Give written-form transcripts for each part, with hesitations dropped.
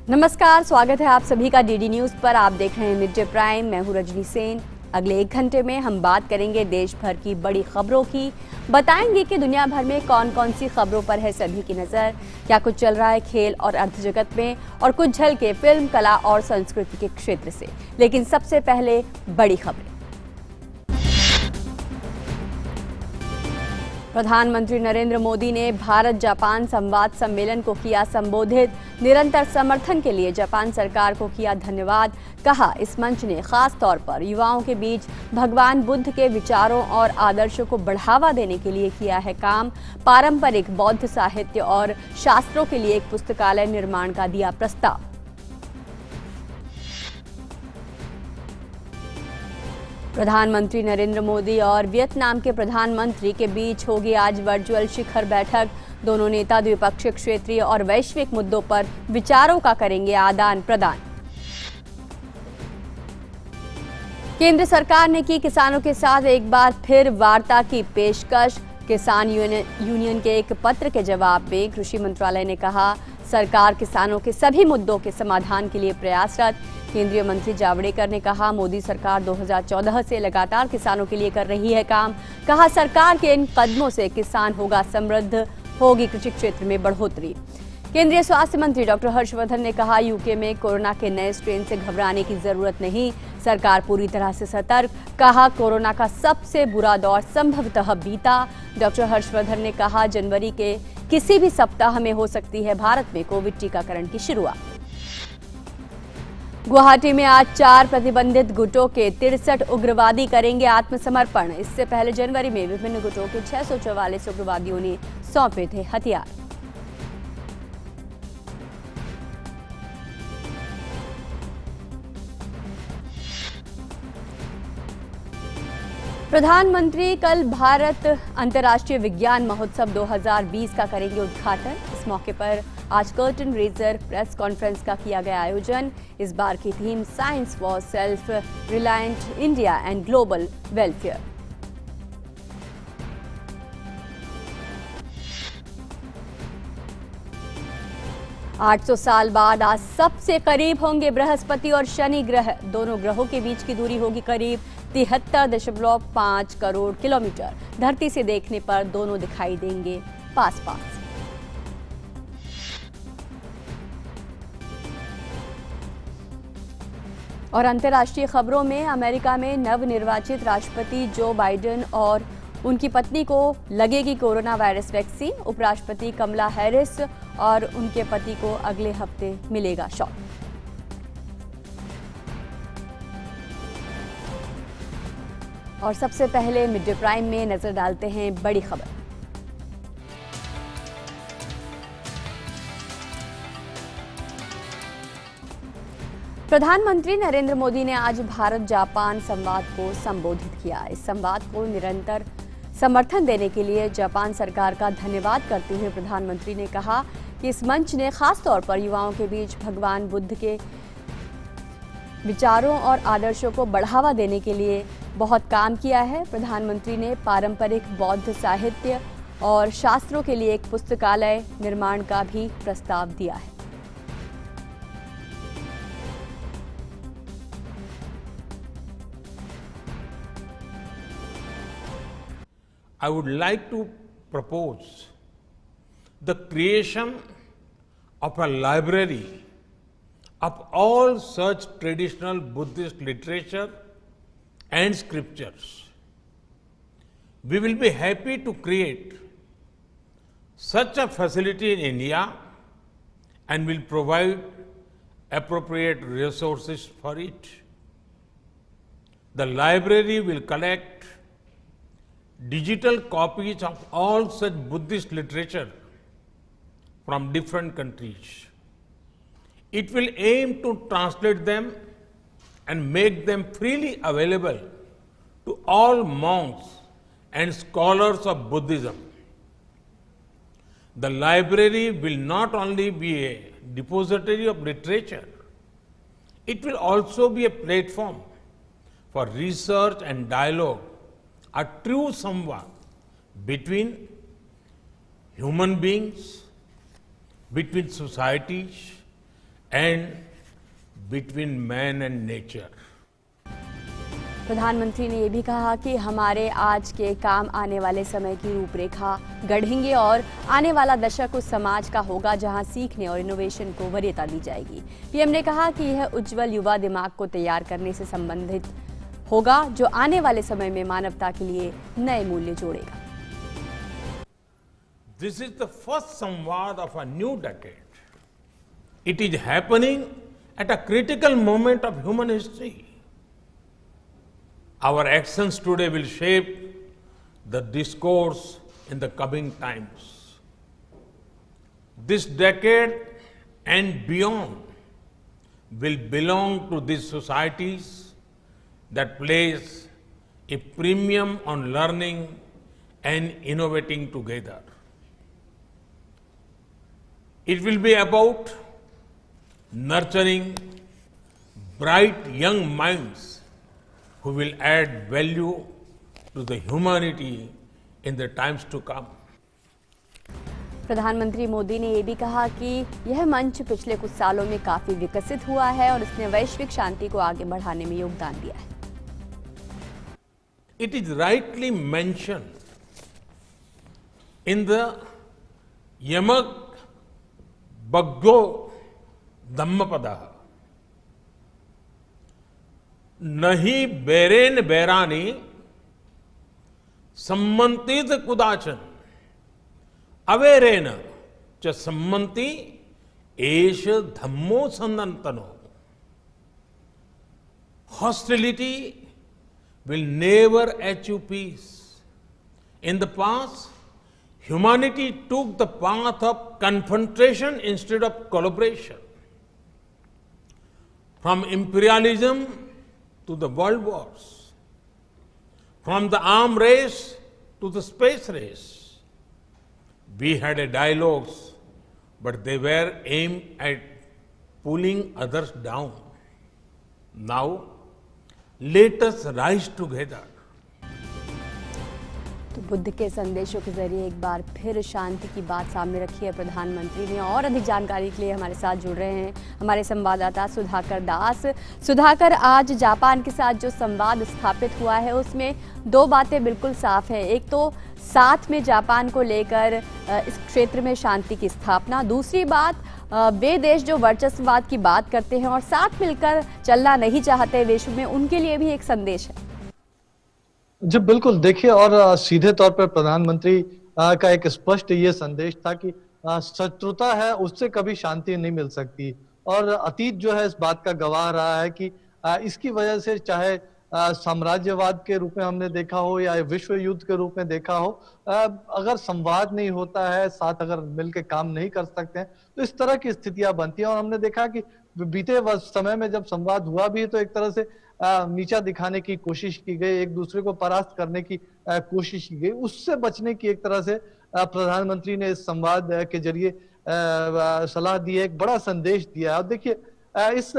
नमस्कार, स्वागत है आप सभी का डीडी न्यूज पर। आप देख रहे हैं मिड डे प्राइम। मैं हूं रजनी सेन। अगले 1 घंटे में हम बात करेंगे देश भर की बड़ी खबरों की। बताएंगे कि दुनिया भर में कौन कौन सी खबरों पर है सभी की नजर, क्या कुछ चल रहा है खेल और अर्थ जगत में, और कुछ झलके फिल्म, कला और संस्कृति के क्षेत्र से। लेकिन सबसे पहले बड़ी खबरें। प्रधानमंत्री नरेंद्र मोदी ने भारत जापान संवाद सम्मेलन को किया संबोधित। निरंतर समर्थन के लिए जापान सरकार को किया धन्यवाद। कहा, इस मंच ने खास तौर पर युवाओं के बीच भगवान बुद्ध के विचारों और आदर्शों को बढ़ावा देने के लिए किया है काम। पारंपरिक बौद्ध साहित्य और शास्त्रों के लिए एक पुस्तकालय निर्माण का दिया प्रस्ताव। प्रधानमंत्री नरेंद्र मोदी और वियतनाम के प्रधानमंत्री के बीच होगी आज वर्चुअल शिखर बैठक। दोनों नेता द्विपक्षीय, क्षेत्रीय और वैश्विक मुद्दों पर विचारों का करेंगे आदान प्रदान। केंद्र सरकार ने की किसानों के साथ एक बार फिर वार्ता की पेशकश। किसान यूनियन के एक पत्र के जवाब में कृषि मंत्रालय ने कहा, सरकार किसानों के सभी मुद्दों के समाधान के लिए प्रयासरत। केंद्रीय मंत्री जावड़ेकर ने कहा, मोदी सरकार 2014 से लगातार किसानों के लिए कर रही है काम। कहा, सरकार के इन कदमों से किसान होगा समृद्ध, होगी कृषि क्षेत्र में बढ़ोतरी। केंद्रीय स्वास्थ्य मंत्री डॉक्टर हर्षवर्धन ने कहा, यूके में कोरोना के नए स्ट्रेन से घबराने की जरूरत नहीं, सरकार पूरी तरह से सतर्क। कहा, कोरोना का सबसे बुरा दौर संभवतः बीता। डॉक्टर हर्षवर्धन ने कहा, जनवरी के किसी भी सप्ताह में हो सकती है भारत में कोविड टीकाकरण की शुरुआत। गुवाहाटी में आज 4 प्रतिबंधित गुटों के 63 उग्रवादी करेंगे आत्मसमर्पण। इससे पहले जनवरी में विभिन्न गुटों के 644 उग्रवादियों ने सौंपे थे हथियार। प्रधानमंत्री कल भारत अंतर्राष्ट्रीय विज्ञान महोत्सव 2020 का करेंगे उद्घाटन। इस मौके पर आज कर्टन रेजर प्रेस कॉन्फ्रेंस का किया गया आयोजन। इस बार की theme science for self reliant India and global welfare. आठ 800 साल बाद आज सबसे करीब होंगे बृहस्पति और शनि ग्रह। दोनों ग्रहों के बीच की दूरी होगी करीब 73.5 करोड़ किलोमीटर। धरती से देखने पर दोनों दिखाई देंगे पास पास। और अंतर्राष्ट्रीय खबरों में, अमेरिका में नवनिर्वाचित राष्ट्रपति जो बाइडेन और उनकी पत्नी को लगेगी कोरोना वायरस वैक्सीन। उपराष्ट्रपति कमला हैरिस और उनके पति को अगले हफ्ते मिलेगा शॉट। और सबसे पहले मिड डे प्राइम में नजर डालते हैं बड़ी खबर। प्रधानमंत्री नरेंद्र मोदी ने आज भारत जापान संवाद को संबोधित किया। इस संवाद को निरंतर समर्थन देने के लिए जापान सरकार का धन्यवाद करते हुए प्रधानमंत्री ने कहा कि इस मंच ने खास तौर पर युवाओं के बीच भगवान बुद्ध के विचारों और आदर्शों को बढ़ावा देने के लिए बहुत काम किया है। प्रधानमंत्री ने पारंपरिक बौद्ध साहित्य और शास्त्रों के लिए एक पुस्तकालय निर्माण का भी प्रस्ताव दिया है। I would like to propose the creation of a library of all such traditional Buddhist literature and scriptures. We will be happy to create such a facility in India and will provide appropriate resources for it. The library will collect digital copies of all such Buddhist literature from different countries. It will aim to translate them and make them freely available to all monks and scholars of Buddhism. The library will not only be a depository of literature, it will also be a platform for research and dialogue, a true samvad between human beings, between societies, and between man and nature. प्रधानमंत्री ने ये भी कहा कि हमारे आज के काम आने वाले समय की रूपरेखा गढ़ेंगे और आने वाला दशक उस समाज का होगा जहां सीखने और इनोवेशन को वरीयता दी जाएगी। पीएम ने कहा कि यह उज्जवल युवा दिमाग को तैयार करने से संबंधित होगा जो आने वाले समय में मानवता के लिए नए मूल्य जोड़ेगा। This is the first Samvad of a new decade. It is happening at a critical moment of human history. Our actions today will shape the discourse in the coming times. This decade and beyond will belong to these societies that place a premium on learning and innovating together. It will be about nurturing bright young minds who will add value to the humanity in the times to come. प्रधानमंत्री मोदी ने ये भी कहा कि यह मंच पिछले कुछ सालों में काफी विकसित हुआ है और इसने वैश्विक शांति को आगे बढ़ाने में योगदान दिया है। It is rightly mentioned in the Yamak Bhaggo Dhammapada. नहीं बेरेन बैरानी सम्मंतित कुदाचन अवेरेन च सम्मंति एष धम्मो सनंतनो. Hostility will never achieve peace. In the past, humanity took the path of confrontation instead of collaboration. From imperialism to the world wars, from the arms race to the space race, we had a dialogues, but they were aimed at pulling others down. Now, let us rise together. तो बुद्ध के संदेशों के जरिए एक बार फिर शांति की बात सामने रखी है प्रधानमंत्री ने। और अधिक जानकारी के लिए हमारे साथ जुड़ रहे हैं हमारे संवाददाता सुधाकर दास। सुधाकर, आज जापान के साथ जो संवाद स्थापित हुआ है उसमें दो बातें बिल्कुल साफ है। एक तो साथ में जापान को लेकर इस क्षेत्र में शांति की स्थापना, दूसरी बात वे देश जो वर्चस्ववाद की बात करते हैं और साथ मिलकर चलना नहीं चाहते विश्व में, उनके लिए भी एक संदेश है। जी बिल्कुल, देखिए, और सीधे तौर पर प्रधानमंत्री का एक स्पष्ट ये संदेश था कि शत्रुता है उससे कभी शांति नहीं मिल सकती। और अतीत जो है इस बात का गवाह रहा है कि इसकी वजह से चाहे साम्राज्यवाद के रूप में हमने देखा हो या विश्व युद्ध के रूप में देखा हो, अगर संवाद नहीं होता है, साथ अगर मिलकर काम नहीं कर सकते हैं तो इस तरह की स्थितियां बनती हैं। और हमने देखा कि बीते समय में जब संवाद हुआ भी तो एक तरह से नीचा दिखाने की कोशिश की गई, एक दूसरे को परास्त करने की कोशिश की गई। उससे बचने की एक तरह से प्रधानमंत्री ने इस संवाद के जरिए सलाह दी है, एक बड़ा संदेश दिया है। और देखिए, इस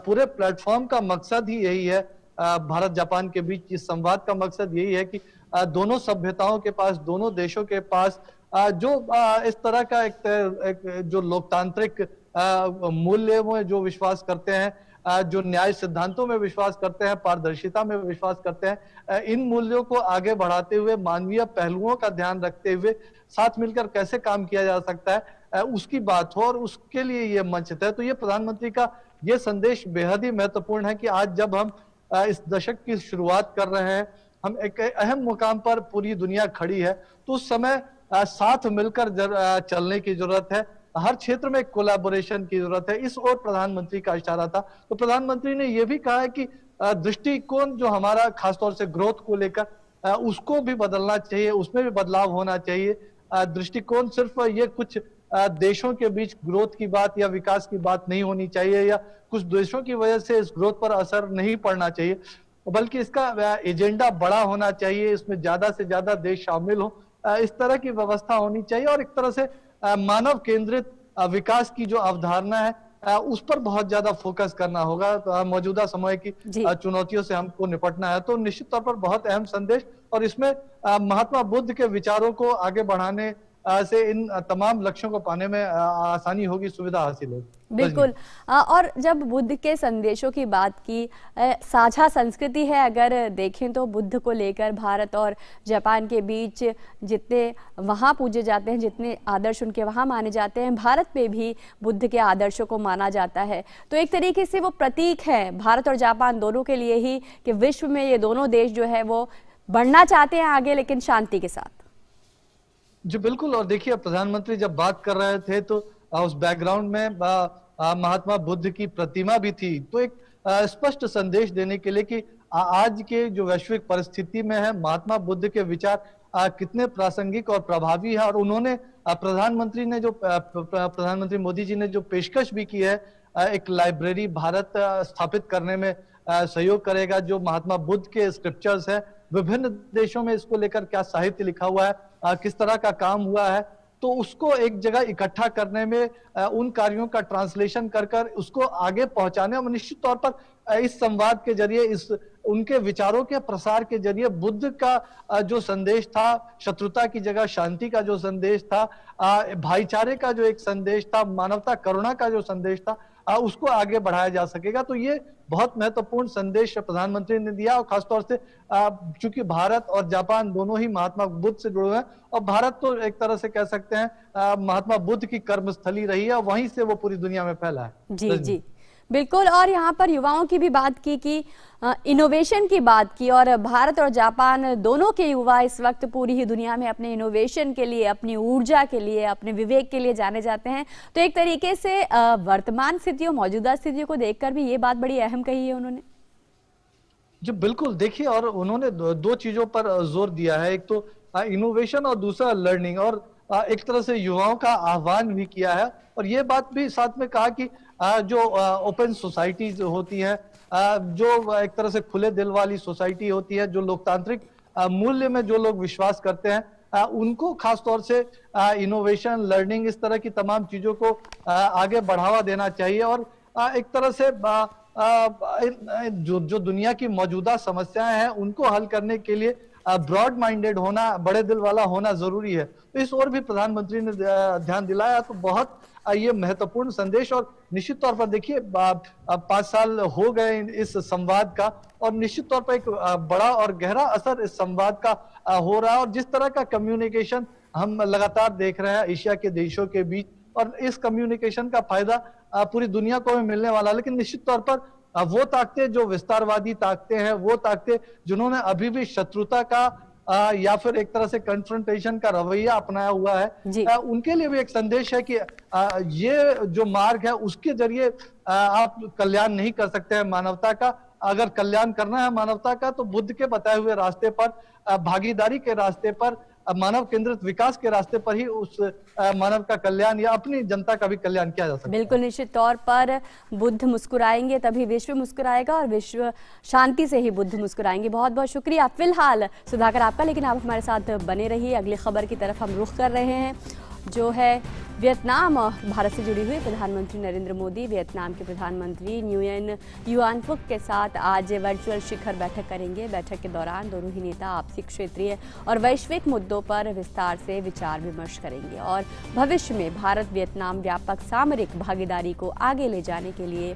पूरे प्लेटफॉर्म का मकसद ही यही है, भारत जापान के बीच इस संवाद का मकसद यही है कि दोनों सभ्यताओं के पास, दोनों देशों के पास जो इस तरह का एक जो लोकतांत्रिक मूल्य में जो विश्वास करते हैं, जो न्याय सिद्धांतों में विश्वास करते हैं, पारदर्शिता में विश्वास करते हैं, इन मूल्यों को आगे बढ़ाते हुए, मानवीय पहलुओं का ध्यान रखते हुए साथ मिलकर कैसे काम किया जा सकता है, उसकी बात हो और उसके लिए ये मंच है। तो ये प्रधानमंत्री का ये संदेश बेहद ही महत्वपूर्ण है कि आज जब हम इस दशक की शुरुआत कर रहे हैं, हम एक अहम मुकाम पर पूरी दुनिया खड़ी है, तो उस समय साथ मिलकर चलने की जरूरत है। हर क्षेत्र में कोलैबोरेशन की जरूरत है, इस ओर प्रधानमंत्री का इशारा था। तो प्रधानमंत्री ने यह भी कहा है कि दृष्टिकोण जो हमारा खासतौर से ग्रोथ को लेकर उसको भी बदलना चाहिए, उसमें भी बदलाव होना चाहिए। दृष्टिकोण सिर्फ ये कुछ देशों के बीच ग्रोथ की बात या विकास की बात नहीं होनी चाहिए, या कुछ देशों की वजह से इस ग्रोथ पर असर नहीं पड़ना चाहिए, बल्कि इसका एजेंडा बड़ा होना चाहिए, इसमें ज्यादा से ज्यादा देश शामिल हो, इस तरह की व्यवस्था होनी चाहिए। और एक तरह से मानव केंद्रित विकास की जो अवधारणा है उस पर बहुत ज्यादा फोकस करना होगा। तो मौजूदा समय की चुनौतियों से हमको निपटना है, तो निश्चित तौर पर बहुत अहम संदेश। और इसमें महात्मा बुद्ध के विचारों को आगे बढ़ाने से इन तमाम लक्ष्यों को पाने में आसानी होगी, सुविधा हासिल होगी। बिल्कुल। और जब बुद्ध के संदेशों की बात की, साझा संस्कृति है, अगर देखें तो बुद्ध को लेकर भारत और जापान के बीच जितने वहाँ पूजे जाते हैं, जितने आदर्श उनके वहाँ माने जाते हैं, भारत में भी बुद्ध के आदर्शों को माना जाता है। तो एक तरीके से वो प्रतीक है भारत और जापान दोनों के लिए ही कि विश्व में ये दोनों देश जो है वो बढ़ना चाहते हैं आगे, लेकिन शांति के साथ। जी बिल्कुल। और देखिए, प्रधानमंत्री जब बात कर रहे थे तो उस बैकग्राउंड में महात्मा बुद्ध की प्रतिमा भी थी, तो एक स्पष्ट संदेश देने के लिए कि आज के जो वैश्विक परिस्थिति में है, महात्मा बुद्ध के विचार कितने प्रासंगिक और प्रभावी है। और उन्होंने प्रधानमंत्री मोदी जी ने जो पेशकश भी की है, एक लाइब्रेरी भारत स्थापित करने में सहयोग करेगा, जो महात्मा बुद्ध के स्क्रिप्चर्स है, विभिन्न देशों में इसको लेकर क्या साहित्य लिखा हुआ है, किस तरह का काम हुआ है, तो उसको एक जगह इकट्ठा करने में, उन कार्यों का ट्रांसलेशन कर कर उसको आगे पहुंचाने और निश्चित तौर पर इस संवाद के जरिए, इस उनके विचारों के प्रसार के जरिए बुद्ध का जो संदेश था, शत्रुता की जगह शांति का जो संदेश था, भाईचारे का जो एक संदेश था, मानवता करुणा का जो संदेश था, उसको आगे बढ़ाया जा सकेगा। तो ये बहुत महत्वपूर्ण संदेश प्रधानमंत्री ने दिया। और खासतौर से चूंकि भारत और जापान दोनों ही महात्मा बुद्ध से जुड़े हुए हैं, और भारत तो एक तरह से कह सकते हैं महात्मा बुद्ध की कर्मस्थली रही है, वहीं से वो पूरी दुनिया में फैला है। जी जी बिल्कुल। और यहाँ पर युवाओं की भी बात की कि इनोवेशन की बात की, और भारत और जापान दोनों के युवा इस वक्त पूरी ही दुनिया में अपने इनोवेशन के लिए, अपनी ऊर्जा के लिए, अपने विवेक के लिए जाने जाते हैं। तो एक तरीके से वर्तमान स्थितियों, मौजूदा स्थितियों को देखकर भी ये बात बड़ी अहम कही है उन्होंने। जी बिल्कुल। देखिए, और उन्होंने दो चीजों पर जोर दिया है, एक तो इनोवेशन और दूसरा लर्निंग, और एक तरह से युवाओं का आह्वान भी किया है। और ये बात भी साथ में कहा कि जो ओपन सोसाइटीज होती है, जो एक तरह से खुले दिल वाली सोसाइटी होती है, जो लोकतांत्रिक मूल्य में जो लोग विश्वास करते हैं, उनको खासतौर से इनोवेशन, लर्निंग, इस तरह की तमाम चीजों को आगे बढ़ावा देना चाहिए। और एक तरह से जो दुनिया की मौजूदा समस्याएं हैं, उनको हल करने के लिए ब्रॉड माइंडेड होना, बड़े दिल वाला होना जरूरी है। तो इस ओर भी प्रधानमंत्री ने ध्यान दिलाया। तो बहुत ये महत्वपूर्ण संदेश। और निश्चित तौर पर देखिए, 5 साल हो गए इस संवाद का, और निश्चित तौर पर एक बड़ा और गहरा असर इस संवाद का हो रहा है। और जिस तरह का कम्युनिकेशन हम लगातार देख रहे हैं एशिया के देशों के बीच, और इस कम्युनिकेशन का फायदा पूरी दुनिया को भी मिलने वाला है। लेकिन निश्चित तौर पर वो ताकतें जो विस्तारवादी ताकतें हैं, वो ताकतें जिन्होंने अभी भी शत्रुता का या फिर एक तरह से कन्फ्रंटेशन का रवैया अपनाया हुआ है, उनके लिए भी एक संदेश है कि ये जो मार्ग है, उसके जरिए आप कल्याण नहीं कर सकते हैं मानवता का। अगर कल्याण करना है मानवता का, तो बुद्ध के बताए हुए रास्ते पर, भागीदारी के रास्ते पर, मानव केंद्रित विकास के रास्ते पर ही उस मानव का कल्याण या अपनी जनता का भी कल्याण किया जा सकता है। बिल्कुल, निश्चित तौर पर बुद्ध मुस्कुराएंगे तभी विश्व मुस्कुराएगा, और विश्व शांति से ही बुद्ध मुस्कुराएंगे। बहुत बहुत शुक्रिया फिलहाल सुधाकर आपका, लेकिन आप हमारे साथ बने रहिए। अगली खबर की तरफ हम रुख कर रहे हैं, जो है वियतनाम और भारत से जुड़ी हुई। प्रधानमंत्री नरेंद्र मोदी वियतनाम के प्रधानमंत्री न्युयन युआन फुक के साथ आज वर्चुअल शिखर बैठक करेंगे। बैठक के दौरान दोनों ही नेता आपसी, क्षेत्रीय और वैश्विक मुद्दों पर विस्तार से विचार विमर्श करेंगे और भविष्य में भारत वियतनाम व्यापक सामरिक भागीदारी को आगे ले जाने के लिए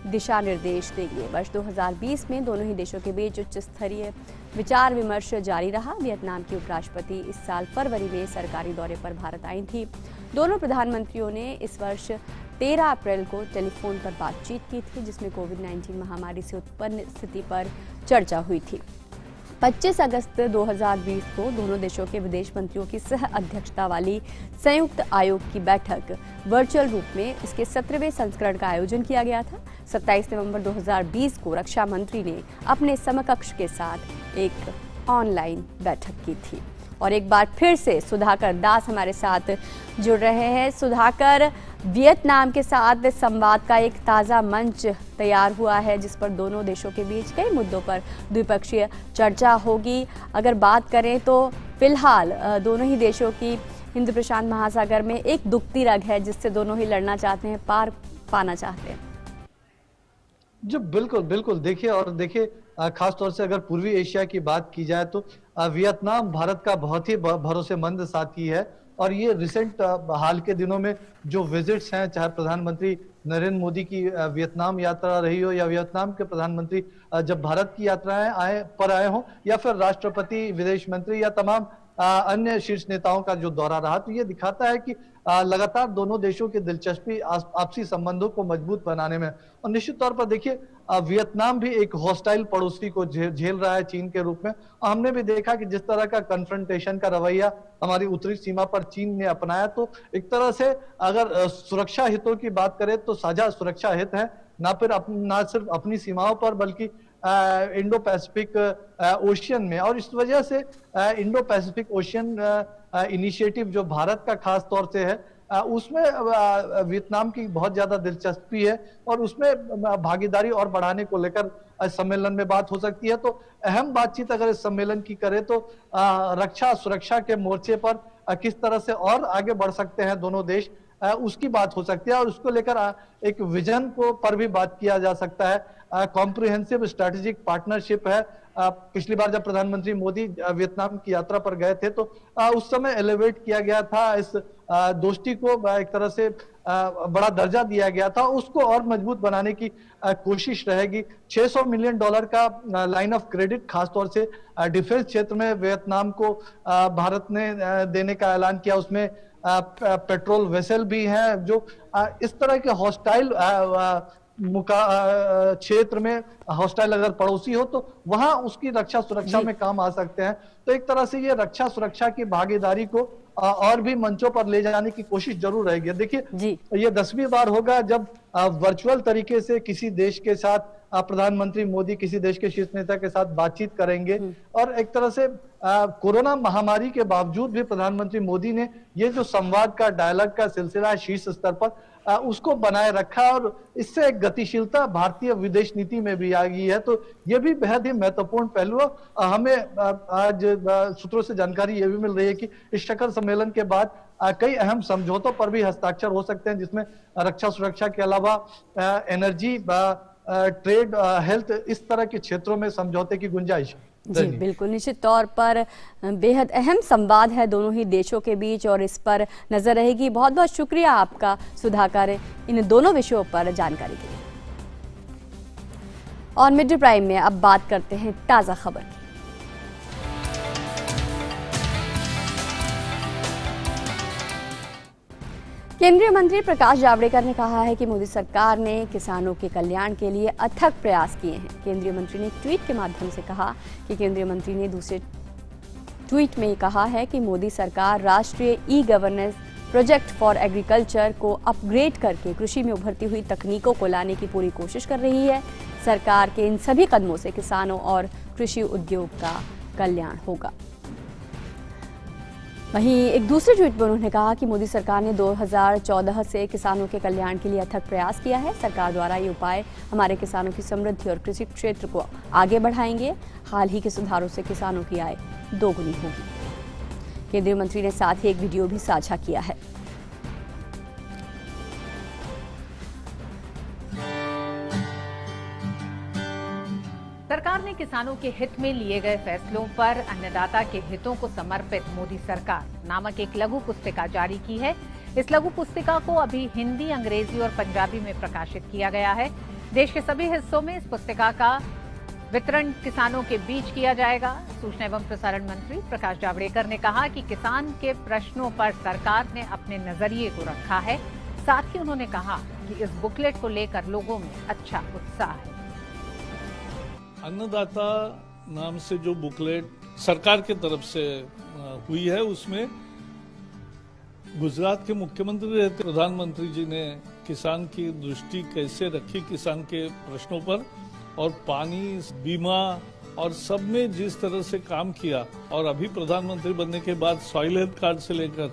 दिशा निर्देश देंगे। वर्ष 2020 में दोनों ही देशों के बीच उच्च स्तरीय विचार विमर्श जारी रहा। वियतनाम की उपराष्ट्रपति इस साल फरवरी में सरकारी दौरे पर भारत आई थी। दोनों प्रधानमंत्रियों ने इस वर्ष 13 अप्रैल को टेलीफोन पर बातचीत की थी, जिसमें कोविड-19 महामारी से उत्पन्न स्थिति पर चर्चा हुई थी। 25 अगस्त 2020 को दोनों देशों के विदेश मंत्रियों की सह अध्यक्षता वाली संयुक्त आयोग की बैठक वर्चुअल रूप में इसके 17वें संस्करण का आयोजन किया गया था। 27 नवंबर 2020 को रक्षा मंत्री ने अपने समकक्ष के साथ एक ऑनलाइन बैठक की थी। और एक बार फिर से सुधाकर दास हमारे साथ जुड़ रहे हैं। सुधाकर, वियतनाम के साथ संवाद का एक ताज़ा मंच तैयार हुआ है, जिस पर दोनों देशों के बीच कई मुद्दों पर द्विपक्षीय चर्चा होगी। अगर बात करें तो फिलहाल दोनों ही देशों की हिंद प्रशांत महासागर में एक दुखती रग है, जिससे दोनों ही लड़ना चाहते हैं, पार पाना चाहते हैं। जी बिल्कुल बिल्कुल। देखिए खासतौर से अगर पूर्वी एशिया की बात की जाए तो वियतनाम भारत का बहुत ही भरोसेमंद साथी है। और ये रिसेंट हाल के दिनों में जो विजिट्स हैं, चाहे प्रधानमंत्री नरेंद्र मोदी की वियतनाम यात्रा रही हो या वियतनाम के प्रधानमंत्री जब भारत की यात्राएं आए हो, या फिर राष्ट्रपति, विदेश मंत्री या तमाम अन्य शीर्ष नेताओं का जो दौरा रहा, तो ये दिखाता है कि लगातार दोनों देशों की दिलचस्पी आपसी संबंधों को मजबूत बनाने में। और निश्चित तौर पर देखिए वियतनाम भी एक हॉस्टाइल पड़ोसी को झेल रहा है चीन के रूप में। और हमने भी देखा कि जिस तरह का कन्फ्रंटेशन का रवैया हमारी उत्तरी सीमा पर चीन ने अपनाया, तो एक तरह से अगर सुरक्षा हितों की बात करें तो साझा सुरक्षा हित है, ना सिर्फ अपनी सीमाओं पर बल्कि इंडो पैसिफिक ओशियन में। और इस वजह से इंडो पैसिफिक ओशियन इनिशिएटिव जो भारत का खास तौर से है, उसमें वियतनाम की बहुत ज्यादा दिलचस्पी है और उसमें भागीदारी और बढ़ाने को लेकर सम्मेलन में बात हो सकती है। तो अहम बातचीत अगर इस सम्मेलन की करें तो रक्षा सुरक्षा के मोर्चे पर किस तरह से और आगे बढ़ सकते हैं दोनों देश, उसकी बात हो सकती है। और उसको लेकर एक विजन को पर भी बात किया जा सकता है। कॉम्प्रिहेंसिव स्ट्रेटेजिक पार्टनरशिप है। पिछली बार जब प्रधानमंत्री मोदी वियतनाम की यात्रा पर गए थे तो उस समय एलिवेट किया गया था, इस दोस्ती को एक तरह से बड़ा दर्जा दिया गया था। उसको और मजबूत बनाने की कोशिश रहेगी। $600 मिलियन का लाइन ऑफ क्रेडिट खासतौर से डिफेंस क्षेत्र में वियतनाम को भारत ने देने का ऐलान किया। उसमें पेट्रोल वेसल भी हैं जो इस तरह के हॉस्टाइल क्षेत्र में हॉस्टाइल अगर पड़ोसी हो तो वहां उसकी रक्षा सुरक्षा में काम आ सकते हैं। तो एक तरह से ये रक्षा सुरक्षा की भागीदारी को और भी मंचों पर ले जाने की कोशिश जरूर रहेगी। देखिए ये 10वीं बार होगा जब वर्चुअल तरीके से किसी देश के साथ प्रधानमंत्री मोदी किसी देश के शीर्ष नेता के साथ बातचीत करेंगे। और एक तरह से कोरोना महामारी के बावजूद भी प्रधानमंत्री मोदी ने ये जो संवाद का डायलॉग का सिलसिला है शीर्ष स्तर पर उसको बनाए रखा और इससे एक गतिशीलता भारतीय विदेश नीति में भी आ गई है। तो ये भी बेहद ही महत्वपूर्ण पहलू है। हमें आज सूत्रों से जानकारी ये भी मिल रही है कि इस शिखर सम्मेलन के बाद कई अहम समझौतों पर भी हस्ताक्षर हो सकते हैं, जिसमें रक्षा सुरक्षा के अलावा एनर्जी, ट्रेड, हेल्थ, इस तरह के क्षेत्रों में समझौते की गुंजाइश। जी बिल्कुल, निश्चित तौर पर बेहद अहम संवाद है दोनों ही देशों के बीच और इस पर नजर रहेगी। बहुत बहुत शुक्रिया आपका सुधाकर इन दोनों विषयों पर जानकारी के लिए। और मिड प्राइम में अब बात करते हैं ताजा खबर की। केंद्रीय मंत्री प्रकाश जावड़ेकर ने कहा है कि मोदी सरकार ने किसानों के कल्याण के लिए अथक प्रयास किए हैं। केंद्रीय मंत्री ने एक ट्वीट के माध्यम से कहा कि केंद्रीय मंत्री ने दूसरे ट्वीट में कहा है कि मोदी सरकार राष्ट्रीय e governance project for agriculture को अपग्रेड करके कृषि में उभरती हुई तकनीकों को लाने की पूरी कोशिश कर रही है। सरकार के इन सभी कदमों से किसानों और कृषि उद्योग का कल्याण होगा। वहीं एक दूसरे ट्वीट में उन्होंने कहा कि मोदी सरकार ने 2014 से किसानों के कल्याण के लिए अथक प्रयास किया है। सरकार द्वारा ये उपाय हमारे किसानों की समृद्धि और कृषि क्षेत्र को आगे बढ़ाएंगे। हाल ही के सुधारों से किसानों की आय दोगुनी होगी। केंद्रीय मंत्री ने साथ ही एक वीडियो भी साझा किया है। सरकार ने किसानों के हित में लिए गए फैसलों पर अन्नदाता के हितों को समर्पित मोदी सरकार नामक एक लघु पुस्तिका जारी की है। इस लघु पुस्तिका को अभी हिंदी, अंग्रेजी और पंजाबी में प्रकाशित किया गया है। देश के सभी हिस्सों में इस पुस्तिका का वितरण किसानों के बीच किया जाएगा। सूचना एवं प्रसारण मंत्री प्रकाश जावड़ेकर ने कहा कि किसान के प्रश्नों पर सरकार ने अपने नजरिए को रखा है। साथ ही उन्होंने कहा कि इस बुकलेट को लेकर लोगों में अच्छा उत्साह है। अन्नदाता नाम से जो बुकलेट सरकार की तरफ से हुई है, उसमें गुजरात के मुख्यमंत्री रहते प्रधानमंत्री जी ने किसान की दृष्टि कैसे रखी किसान के प्रश्नों पर, और पानी, बीमा और सब में जिस तरह से काम किया, और अभी प्रधानमंत्री बनने के बाद सॉइल हेल्थ कार्ड से लेकर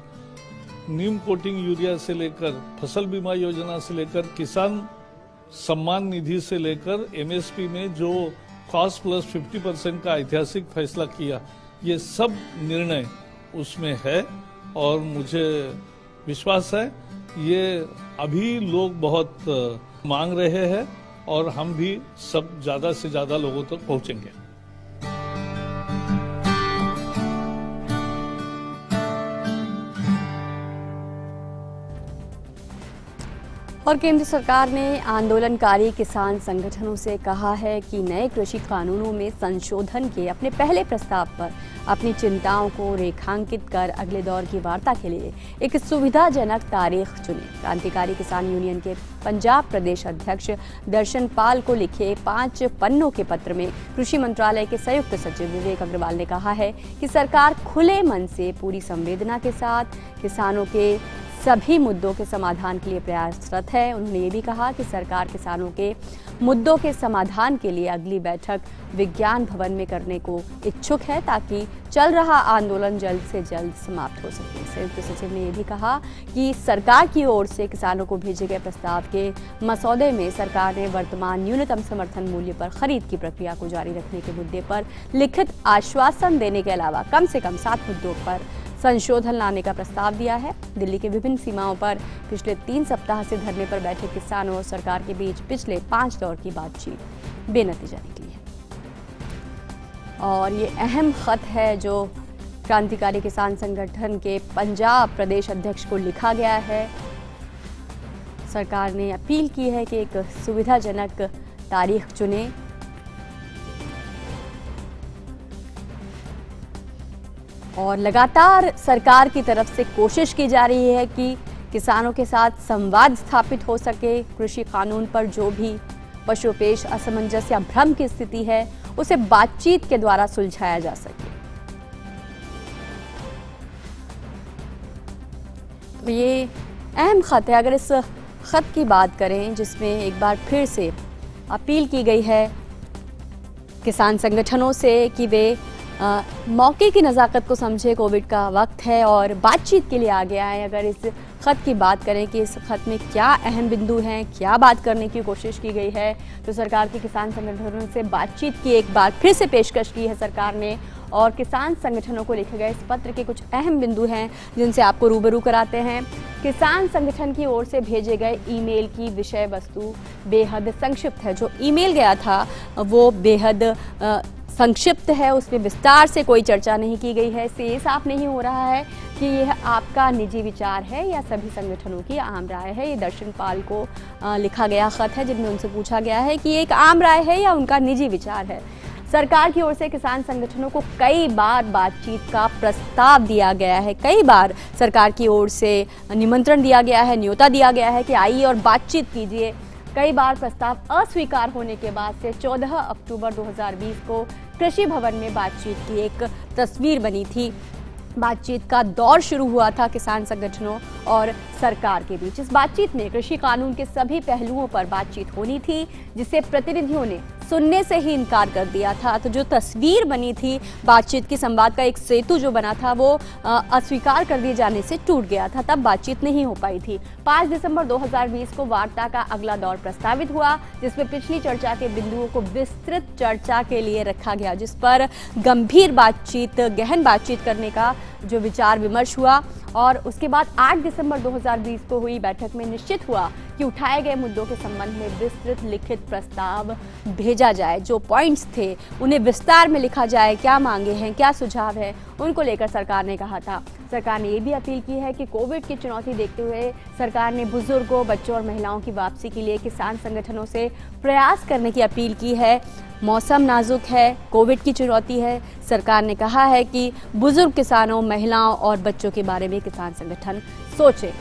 नीम कोटिंग यूरिया से लेकर फसल बीमा योजना से लेकर किसान सम्मान निधि से लेकर एमएसपी में जो कॉस्ट प्लस 50% का ऐतिहासिक फैसला किया, ये सब निर्णय उसमें है। और मुझे विश्वास है ये अभी लोग बहुत मांग रहे हैं और हम भी सब ज्यादा से ज्यादा लोगों तक पहुंचेंगे। और केंद्र सरकार ने आंदोलनकारी किसान संगठनों से कहा है कि नए कृषि कानूनों में संशोधन के अपने पहले प्रस्ताव पर अपनी चिंताओं को रेखांकित कर अगले दौर की वार्ता के लिए एक सुविधाजनक तारीख चुने। क्रांतिकारी किसान यूनियन के पंजाब प्रदेश अध्यक्ष दर्शन पाल को लिखे 5 पन्नों के पत्र में कृषि मंत्रालय के संयुक्त सचिव विवेक अग्रवाल ने कहा है कि सरकार खुले मन से पूरी संवेदना के साथ किसानों के सभी मुद्दों के समाधान के लिए प्रयासरत है। उन्होंने ये भी कहा कि सरकार किसानों के मुद्दों के समाधान के लिए अगली बैठक विज्ञान भवन में करने को इच्छुक है ताकि चल रहा आंदोलन जल्द से जल्द समाप्त हो सके। संयुक्त सचिव ने यह भी कहा कि सरकार की ओर से किसानों को भेजे गए प्रस्ताव के मसौदे में सरकार ने वर्तमान न्यूनतम समर्थन मूल्य पर खरीद की प्रक्रिया को जारी रखने के मुद्दे पर लिखित आश्वासन देने के अलावा कम से कम 7 मुद्दों पर संशोधन लाने का प्रस्ताव दिया है। दिल्ली के विभिन्न सीमाओं पर पिछले 3 सप्ताह से धरने पर बैठे किसानों और सरकार के बीच पिछले 5 दौर की बातचीत बेनतीजा निकली है। और ये अहम खत है जो क्रांतिकारी किसान संगठन के पंजाब प्रदेश अध्यक्ष को लिखा गया है। सरकार ने अपील की है कि एक सुविधाजनक तारीख चुने। और लगातार सरकार की तरफ से कोशिश की जा रही है कि किसानों के साथ संवाद स्थापित हो सके। कृषि कानून पर जो भी पशुपेश असमंजस या भ्रम की स्थिति है उसे बातचीत के द्वारा सुलझाया जा सके। तो ये अहम खत है। अगर इस खत की बात करें जिसमें एक बार फिर से अपील की गई है किसान संगठनों से कि वे मौके की नज़ाकत को समझे, कोविड का वक्त है और बातचीत के लिए आगे आए। अगर इस खत की बात करें कि इस खत में क्या अहम बिंदु हैं, क्या बात करने की कोशिश की गई है, तो सरकार के किसान संगठनों से बातचीत की एक बार फिर से पेशकश की है सरकार ने। और किसान संगठनों को लिखे गए इस पत्र के कुछ अहम बिंदु हैं जिनसे आपको रूबरू कराते हैं। किसान संगठन की ओर से भेजे गए ईमेल की विषय वस्तु बेहद संक्षिप्त है। जो ईमेल गया था वो बेहद संक्षिप्त है, उसमें विस्तार से कोई चर्चा नहीं की गई है। इससे ये साफ नहीं हो रहा है कि यह आपका निजी विचार है या सभी संगठनों की आम राय है। ये दर्शन पाल को लिखा गया खत है जिनमें उनसे पूछा गया है कि ये एक आम राय है या उनका निजी विचार है। सरकार की ओर से किसान संगठनों को कई बार बातचीत का प्रस्ताव दिया गया है, कई बार सरकार की ओर से निमंत्रण दिया गया है, न्योता दिया गया है कि आइए और बातचीत कीजिए। कई बार प्रस्ताव अस्वीकार होने के बाद से 14 अक्टूबर 2020 को कृषि भवन में बातचीत की एक तस्वीर बनी थी। बातचीत का दौर शुरू हुआ था किसान संगठनों और सरकार के बीच। इस बातचीत में कृषि कानून के सभी पहलुओं पर बातचीत होनी थी, जिसे प्रतिनिधियों ने सुनने से ही इनकार कर दिया था। तो जो तस्वीर बनी थी बातचीत की, संवाद का एक सेतु जो बना था वो अस्वीकार कर दिए जाने से टूट गया था। तब बातचीत नहीं हो पाई थी। 5 दिसंबर 2020 को वार्ता का अगला दौर प्रस्तावित हुआ, जिसमें पिछली चर्चा के बिंदुओं को विस्तृत चर्चा के लिए रखा गया, जिस पर गंभीर बातचीत, गहन बातचीत करने का जो विचार विमर्श हुआ। और उसके बाद 8 दिसंबर 2020 को हुई बैठक में निश्चित हुआ कि उठाए गए मुद्दों के संबंध में विस्तृत लिखित प्रस्ताव भेजा जाए। जो पॉइंट्स थे उन्हें विस्तार में लिखा जाए, क्या मांगे हैं, क्या सुझाव है, उनको लेकर सरकार ने कहा था। सरकार ने ये भी अपील की है कि कोविड की चुनौती देखते हुए सरकार ने बुजुर्गों, बच्चों और महिलाओं की वापसी के लिए किसान संगठनों से प्रयास करने की अपील की है। मौसम नाजुक है, कोविड की चुनौती है। सरकार ने कहा है कि बुजुर्ग किसानों, महिलाओं और बच्चों के बारे में किसान संगठन सोचे।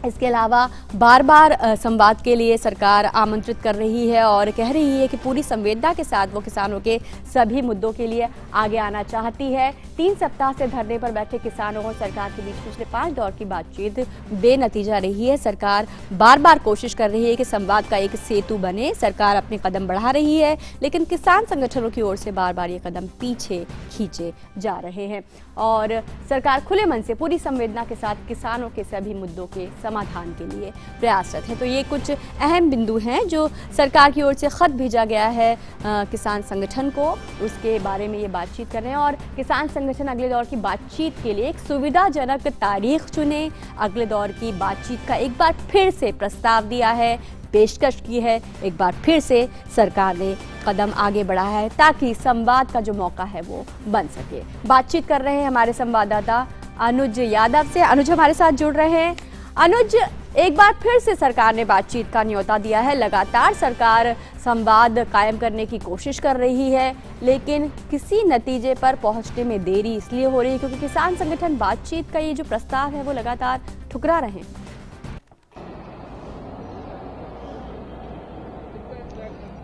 इसके अलावा बार बार संवाद के लिए सरकार आमंत्रित कर रही है और कह रही है कि पूरी संवेदना के साथ वो किसानों के सभी मुद्दों के लिए आगे आना चाहती है। 3 सप्ताह से धरने पर बैठे किसानों और सरकार के बीच पिछले 5 दौर की बातचीत बेनतीजा रही है। सरकार बार बार कोशिश कर रही है कि संवाद का एक सेतु बने। सरकार अपने कदम बढ़ा रही है, लेकिन किसान संगठनों की ओर से बार बार ये कदम पीछे खींचे जा रहे हैं। और सरकार खुले मन से पूरी संवेदना के साथ किसानों के सभी मुद्दों के समाधान के लिए प्रयासरत है। तो ये कुछ अहम बिंदु हैं जो सरकार की ओर से खत भेजा गया है किसान संगठन को, उसके बारे में ये बातचीत कर रहे हैं। और किसान संगठन अगले दौर की बातचीत के लिए एक सुविधाजनक तारीख चुने, अगले दौर की बातचीत का एक बार फिर से प्रस्ताव दिया है, पेशकश की है। एक बार फिर से सरकार ने कदम आगे बढ़ाया है ताकि संवाद का जो मौका है वो बन सके। बातचीत कर रहे हैं हमारे संवाददाता अनुज यादव से। अनुज हमारे साथ जुड़ रहे हैं। अनुज, एक बार फिर से सरकार ने बातचीत का न्योता दिया है। लगातार सरकार संवाद कायम करने की कोशिश कर रही है, लेकिन किसी नतीजे पर पहुंचने में देरी इसलिए हो रही है क्योंकि किसान संगठन बातचीत का ये जो प्रस्ताव है वो लगातार ठुकरा रहे हैं।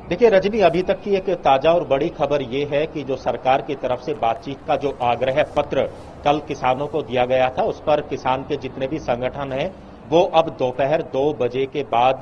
देखिए रजनी, अभी तक की एक ताजा और बड़ी खबर ये है कि जो सरकार की तरफ से बातचीत का जो आग्रह पत्र कल किसानों को दिया गया था, उस पर किसान के जितने भी संगठन हैं वो अब दोपहर 2 बजे के बाद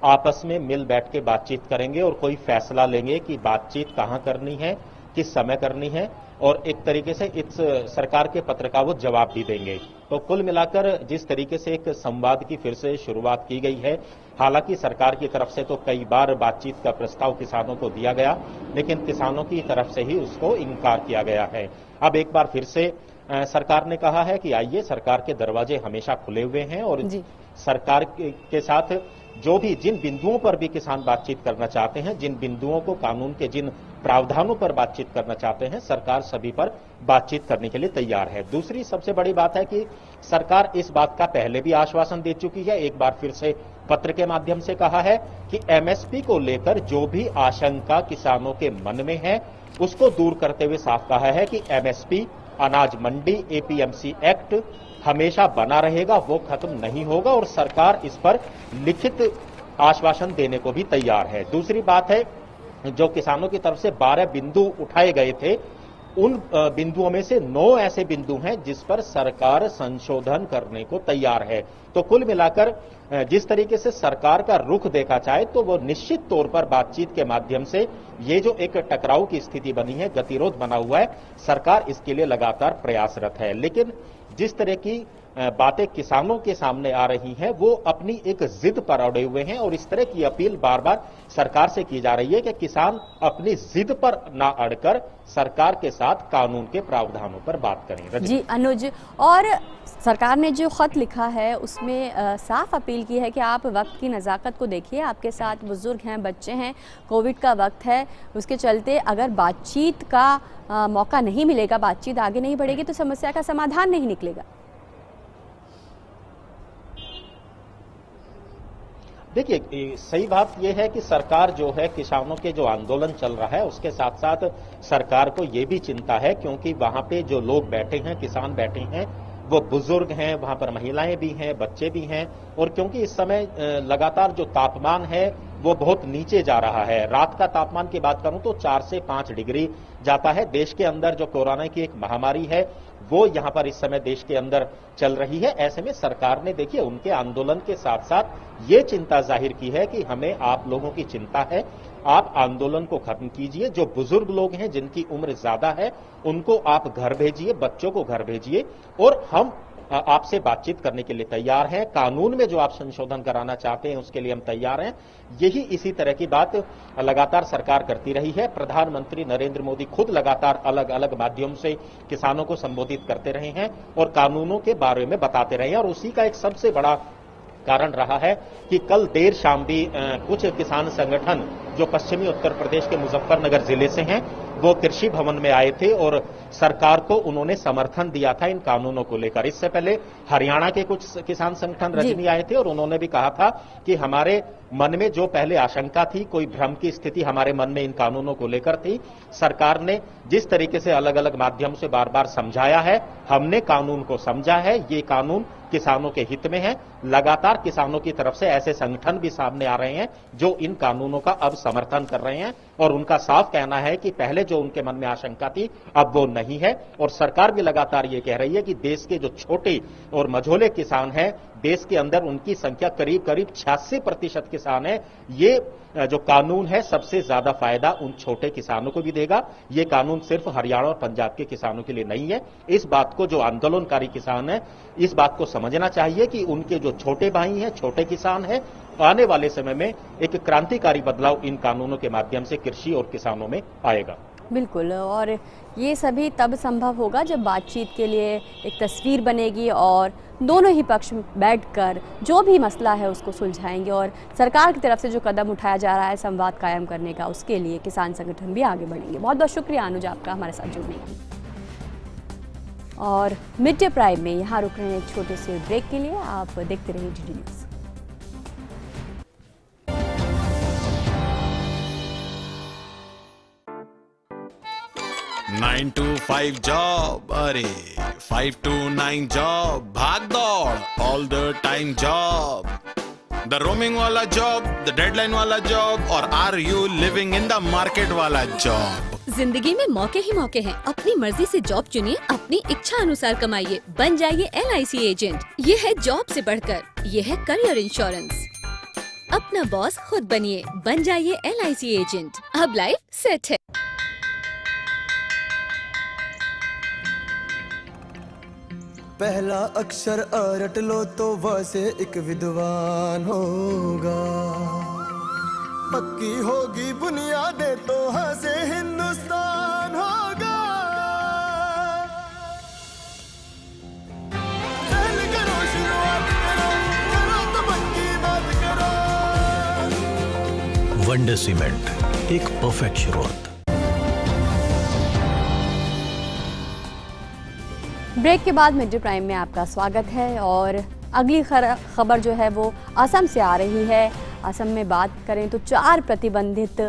आपस में मिल बैठ के बातचीत करेंगे और कोई फैसला लेंगे कि बातचीत कहां करनी है, किस समय करनी है, और एक तरीके से इस सरकार के पत्र का वो जवाब भी देंगे। तो कुल मिलाकर जिस तरीके से एक संवाद की फिर से शुरुआत की गई है, हालांकि सरकार की तरफ से तो कई बार बातचीत का प्रस्ताव किसानों को दिया गया, लेकिन किसानों की तरफ से ही उसको इनकार किया गया है। अब एक बार फिर से सरकार ने कहा है कि आइए, सरकार के दरवाजे हमेशा खुले हुए हैं और सरकार के साथ जो भी जिन बिंदुओं पर भी किसान बातचीत करना चाहते हैं, जिन बिंदुओं को कानून के जिन प्रावधानों पर बातचीत करना चाहते हैं, सरकार सभी पर बातचीत करने के लिए तैयार है। दूसरी सबसे बड़ी बात है कि सरकार इस बात का पहले भी आश्वासन दे चुकी है, एक बार फिर से पत्र के माध्यम से कहा है कि एमएसपी को लेकर जो भी आशंका किसानों के मन में है उसको दूर करते हुए साफ कहा है कि एमएसपी, अनाज मंडी, एपीएमसी एक्ट हमेशा बना रहेगा, वो खत्म नहीं होगा और सरकार इस पर लिखित आश्वासन देने को भी तैयार है। दूसरी बात है, जो किसानों की तरफ से 12 बिंदु उठाए गए थे, उन बिंदुओं में से 9 ऐसे बिंदु हैं जिस पर सरकार संशोधन करने को तैयार है। तो कुल मिलाकर जिस तरीके से सरकार का रुख देखा जाए तो वो निश्चित तौर पर बातचीत के माध्यम से ये जो एक टकराव की स्थिति बनी है, गतिरोध बना हुआ है, सरकार इसके लिए लगातार प्रयासरत है। लेकिन जिस तरह की बातें किसानों के सामने आ रही हैं, वो अपनी एक जिद पर अड़े हुए हैं और इस तरह की अपील बार बार सरकार से की जा रही है कि किसान अपनी जिद पर ना अड़कर सरकार के साथ कानून के प्रावधानों पर बात करें। जी अनुज, और सरकार ने जो खत लिखा है उसमें साफ अपील की है कि आप वक्त की नज़ाकत को देखिए, आपके साथ बुजुर्ग हैं, बच्चे हैं, कोविड का वक्त है, उसके चलते अगर बातचीत का मौका नहीं मिलेगा, बातचीत आगे नहीं बढ़ेगी तो समस्या का समाधान नहीं निकलेगा। देखिए, सही बात यह है कि सरकार जो है, किसानों के जो आंदोलन चल रहा है उसके साथ साथ सरकार को यह भी चिंता है, क्योंकि वहां पे जो लोग बैठे हैं, किसान बैठे हैं, वो बुजुर्ग हैं, वहां पर महिलाएं भी हैं, बच्चे भी हैं, और क्योंकि इस समय लगातार जो तापमान है वो बहुत नीचे जा रहा है। रात का तापमान की बात करूं तो 4 से 5 डिग्री जाता है। देश के अंदर जो कोरोना की एक महामारी है वो यहां पर इस समय देश के अंदर चल रही है। ऐसे में सरकार ने, देखिए, उनके आंदोलन के साथ साथ ये चिंता जाहिर की है कि हमें आप लोगों की चिंता है, आप आंदोलन को खत्म कीजिए। जो बुजुर्ग लोग हैं, जिनकी उम्र ज्यादा है, उनको आप घर भेजिए, बच्चों को घर भेजिए, और हम आपसे बातचीत करने के लिए तैयार हैं। कानून में जो आप संशोधन कराना चाहते हैं उसके लिए हम तैयार हैं। यही इसी तरह की बात लगातार सरकार करती रही है। प्रधानमंत्री नरेंद्र मोदी खुद लगातार अलग अलग माध्यम से किसानों को संबोधित करते रहे हैं और कानूनों के बारे में बताते रहे हैं, और उसी का एक सबसे बड़ा कारण रहा है कि कल देर शाम भी कुछ किसान संगठन जो पश्चिमी उत्तर प्रदेश के मुजफ्फरनगर जिले से हैं, वो कृषि भवन में आए थे और सरकार को उन्होंने समर्थन दिया था इन कानूनों को लेकर। इससे पहले हरियाणा के कुछ किसान संगठन रजनी आए थे और उन्होंने भी कहा था कि हमारे मन में जो पहले आशंका थी, कोई भ्रम की स्थिति हमारे मन में इन कानूनों को लेकर थी, सरकार ने जिस तरीके से अलग अलग माध्यम से बार बार समझाया है, हमने कानून को समझा है, ये कानून किसानों के हित में है। लगातार किसानों की तरफ से ऐसे संगठन भी सामने आ रहे हैं जो इन कानूनों का अब समर्थन कर रहे हैं, और उनका साफ कहना है कि पहले जो उनके मन में आशंका थी अब वो नहीं है। और सरकार भी लगातार ये कह रही है कि देश के जो छोटे और मझोले किसान हैं, देश के अंदर उनकी संख्या करीब करीब 86% किसान है। ये जो कानून है सबसे ज्यादा फायदा उन छोटे किसानों को भी देगा। ये कानून सिर्फ हरियाणा और पंजाब के किसानों के लिए नहीं है। इस बात को जो आंदोलनकारी किसान है, इस बात को समझना चाहिए कि उनके जो छोटे भाई हैं, छोटे किसान हैं, आने वाले समय में एक क्रांतिकारी बदलाव इन कानूनों के माध्यम से कृषि और किसानों में आएगा। बिल्कुल, और ये सभी तब संभव होगा जब बातचीत के लिए एक तस्वीर बनेगी और दोनों ही पक्ष बैठकर जो भी मसला है उसको सुलझाएंगे, और सरकार की तरफ से जो कदम उठाया जा रहा है संवाद कायम करने का, उसके लिए किसान संगठन भी आगे बढ़ेंगे। बहुत बहुत शुक्रिया अनुज आपका हमारे साथ जुड़ने के लिए। और मिड डे प्राइम में यहाँ रुक रहे हैं एक छोटे से ब्रेक के लिए। आप देखते रहिए DD न्यूज़। 9 to 5 जॉब, अरे 5 to 9 जॉब, भाग दौड़ all the time job, the roaming वाला जॉब, द डेडलाइन वाला जॉब, और are you living in the market वाला जॉब। जिंदगी में मौके ही मौके हैं। अपनी मर्जी से जॉब चुनिए, अपनी इच्छा अनुसार कमाइए, बन जाइए LIC एजेंट। ये है जॉब से बढ़कर, ये है करियर इंश्योरेंस। अपना बॉस खुद बनिए, बन जाइए LIC एजेंट। अब लाइफ सेट है। पहला अक्षर अ रट लो तो व से एक विद्वान होगा, पक्की होगी बुनियादें तो ह से हिंदुस्तान होगा। पहले करो शुरुआत करो, करो तो पक्की बात करो। वनडे सीमेंट, एक परफेक्ट शुरुआत। ब्रेक के बाद मिड डे प्राइम में आपका स्वागत है और अगली खबर जो है वो असम से आ रही है। असम में बात करें तो 4 प्रतिबंधित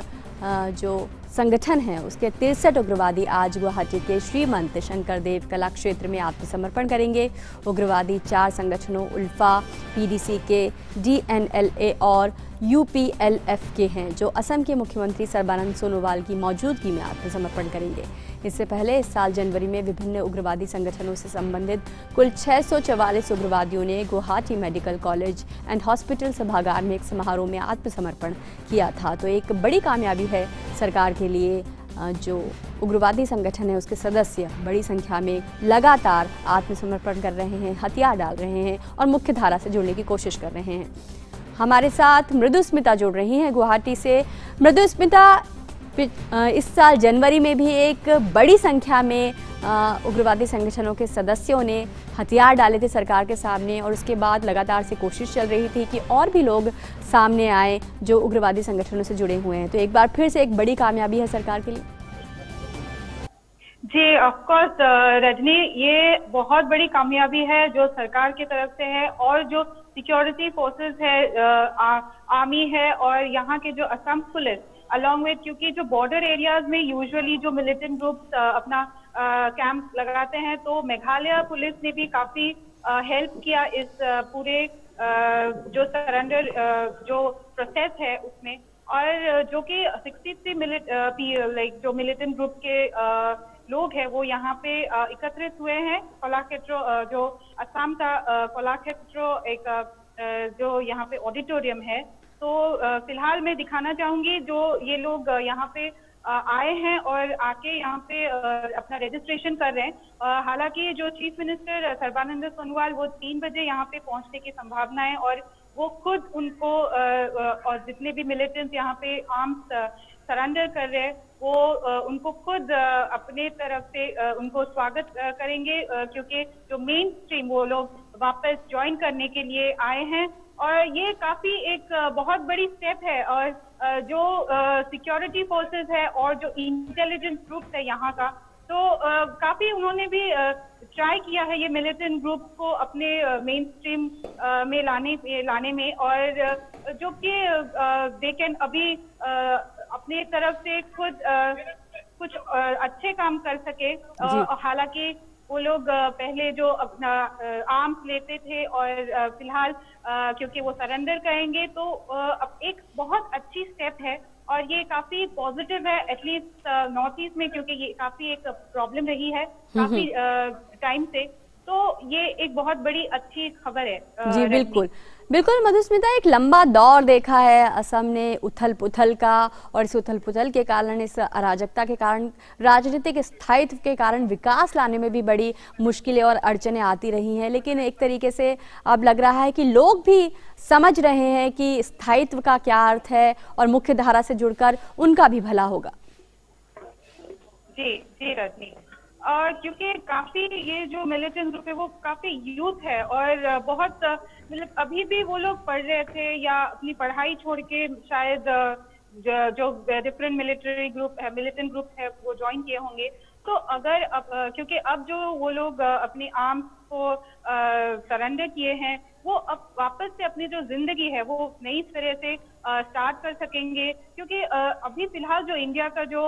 जो संगठन है उसके 63 उग्रवादी आज गुवाहाटी के श्रीमंत शंकरदेव कला क्षेत्र में आत्मसमर्पण करेंगे। उग्रवादी 4 संगठनों उल्फा, PDC के, DNLA और UPLF के हैं जो असम के मुख्यमंत्री सर्बानंद सोनोवाल की मौजूदगी में आत्मसमर्पण करेंगे। इससे पहले इस साल जनवरी में विभिन्न उग्रवादी संगठनों से संबंधित कुल 644 उग्रवादियों ने Guwahati medical college and hospital सभागार में एक समारोह में आत्मसमर्पण किया था। तो एक बड़ी कामयाबी है सरकार के लिए। जो उग्रवादी संगठन है उसके सदस्य बड़ी संख्या में लगातार आत्मसमर्पण कर रहे हैं, हथियार डाल रहे हैं और मुख्य धारा से जुड़ने की कोशिश कर रहे हैं। हमारे साथ मृदुस्मिता जुड़ रही हैं गुवाहाटी से। मृदुस्मिता, इस साल जनवरी में भी एक बड़ी संख्या में उग्रवादी संगठनों के सदस्यों ने हथियार डाले थे सरकार के सामने और उसके बाद लगातार से कोशिश चल रही थी कि और भी लोग सामने आए जो उग्रवादी संगठनों से जुड़े हुए हैं। तो एक बार फिर से एक बड़ी कामयाबी है सरकार के लिए। जी ऑफ कोर्स रजनी, ये बहुत बड़ी कामयाबी है जो सरकार की तरफ से है और जो सिक्योरिटी फोर्सेस है, आर्मी है और यहाँ के जो असम पुलिस अलॉन्ग विद, क्योंकि जो बॉर्डर एरियाज में यूजुअली जो मिलिटेंट ग्रुप्स अपना कैंप लगाते हैं, तो मेघालय पुलिस ने भी काफी हेल्प किया इस पूरे जो सरेंडर जो प्रोसेस है उसमें। और जो कि 63 जो मिलिटेंट ग्रुप के लोग हैं वो यहाँ पे एकत्रित हुए हैं। कोलाखेत्रो जो असम का कोलाखेत्रो एक जो यहाँ पे ऑडिटोरियम है, तो फिलहाल मैं दिखाना चाहूंगी जो ये लोग यहाँ पे आए हैं और आके यहाँ पे अपना रजिस्ट्रेशन कर रहे हैं। हालांकि जो चीफ मिनिस्टर सर्बानंद सोनोवाल वो 3 बजे यहाँ पे पहुंचने की संभावना है और वो खुद उनको और जितने भी मिलिटेंट्स यहाँ पे आर्म्स सरेंडर कर रहे हैं वो उनको खुद अपने तरफ से उनको स्वागत करेंगे, क्योंकि जो मेन स्ट्रीम वो लोग वापस ज्वाइन करने के लिए आए हैं। और ये काफी एक बहुत बड़ी स्टेप है और जो सिक्योरिटी फोर्सेस है और जो इंटेलिजेंस ग्रुप्स है यहाँ का, तो काफी उन्होंने भी ट्राई किया है ये मिलिटेंट ग्रुप को अपने मेन स्ट्रीम में लाने में, और जो कि दे कैन अभी अपने तरफ से खुद कुछ अच्छे काम कर सके। हालांकि वो लोग पहले जो अपना आर्म्स लेते थे और फिलहाल क्योंकि वो सरेंडर करेंगे, तो अब एक बहुत अच्छी स्टेप है और ये काफी पॉजिटिव है एटलीस्ट नॉर्थ ईस्ट में, क्योंकि ये काफी एक प्रॉब्लम रही है काफी टाइम से। तो ये एक बहुत बड़ी अच्छी खबर है। जी बिल्कुल बिल्कुल मधुस्मिता, एक लंबा दौर देखा है असम ने उथल पुथल का, और इस उथल पुथल के कारण, इस अराजकता के कारण, राजनीतिक स्थायित्व के कारण विकास लाने में भी बड़ी मुश्किलें और अड़चनें आती रही हैं। लेकिन एक तरीके से अब लग रहा है कि लोग भी समझ रहे हैं कि स्थायित्व का क्या अर्थ है और मुख्य धारा से जुड़कर उनका भी भला होगा। जी जी रजनी, और क्योंकि काफी ये जो मिलिटेंट ग्रुप है वो काफी यूथ है और बहुत मतलब अभी भी वो लोग पढ़ रहे थे या अपनी पढ़ाई छोड़ के शायद जो डिफरेंट मिलिटेंट ग्रुप है वो ज्वाइन किए होंगे। तो अगर क्योंकि अब जो वो लोग अपनी आर्म्स को सरेंडर किए हैं, वो अब वापस से अपनी जो जिंदगी है वो नई सिरे से स्टार्ट कर सकेंगे। क्योंकि अभी फिलहाल जो इंडिया का जो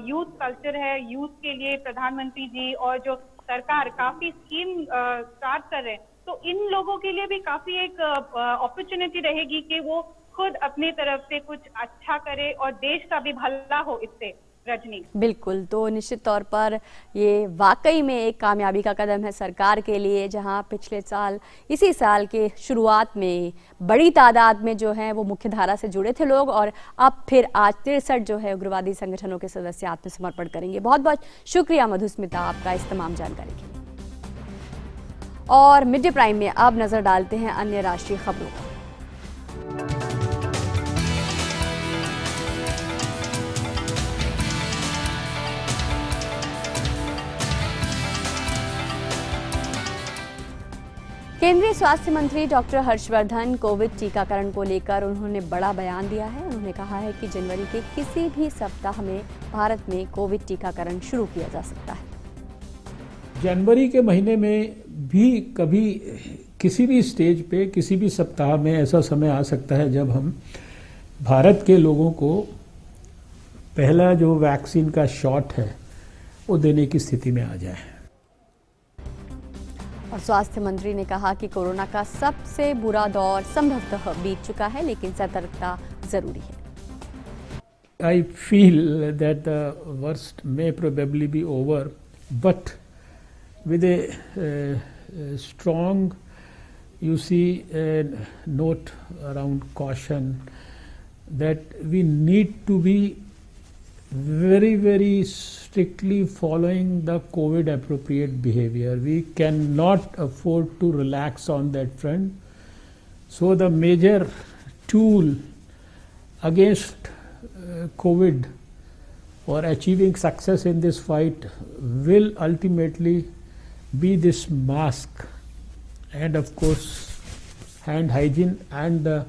यूथ कल्चर है, यूथ के लिए प्रधानमंत्री जी और जो सरकार काफी स्कीम स्टार्ट कर रहे हैं, तो इन लोगों के लिए भी काफी एक अपॉर्चुनिटी रहेगी कि वो खुद अपनी तरफ से कुछ अच्छा करे और देश का भी भला हो इससे। रजनी, बिल्कुल, तो निश्चित तौर पर ये वाकई में एक कामयाबी का कदम है सरकार के लिए, जहां पिछले साल इसी साल के शुरुआत में बड़ी तादाद में जो है वो मुख्य धारा से जुड़े थे लोग, और अब फिर आज 63 जो है उग्रवादी संगठनों के सदस्य आत्मसमर्पण करेंगे। बहुत बहुत शुक्रिया मधुस्मिता आपका इस तमाम जानकारी के लिए। और मिड डे प्राइम में अब नजर डालते हैं अन्य राष्ट्रीय खबरों पर। केंद्रीय स्वास्थ्य मंत्री डॉक्टर हर्षवर्धन कोविड टीकाकरण को लेकर उन्होंने बड़ा बयान दिया है। उन्होंने कहा है कि जनवरी के किसी भी सप्ताह में भारत में कोविड टीकाकरण शुरू किया जा सकता है। जनवरी के महीने में भी कभी किसी भी स्टेज पे किसी भी सप्ताह में ऐसा समय आ सकता है जब हम भारत के लोगों को पहला जो वैक्सीन का शॉट है वो देने की स्थिति में आ जाए। और स्वास्थ्य मंत्री ने कहा कि कोरोना का सबसे बुरा दौर संभवतः बीत चुका है, लेकिन सतर्कता जरूरी है। I feel that the worst may probably be over, but with a strong, you see, note around caution that we need to be very, very strictly following the COVID appropriate behavior. We cannot afford to relax on that front. So the major tool against COVID for achieving success in this fight will ultimately be this mask and of course hand hygiene and the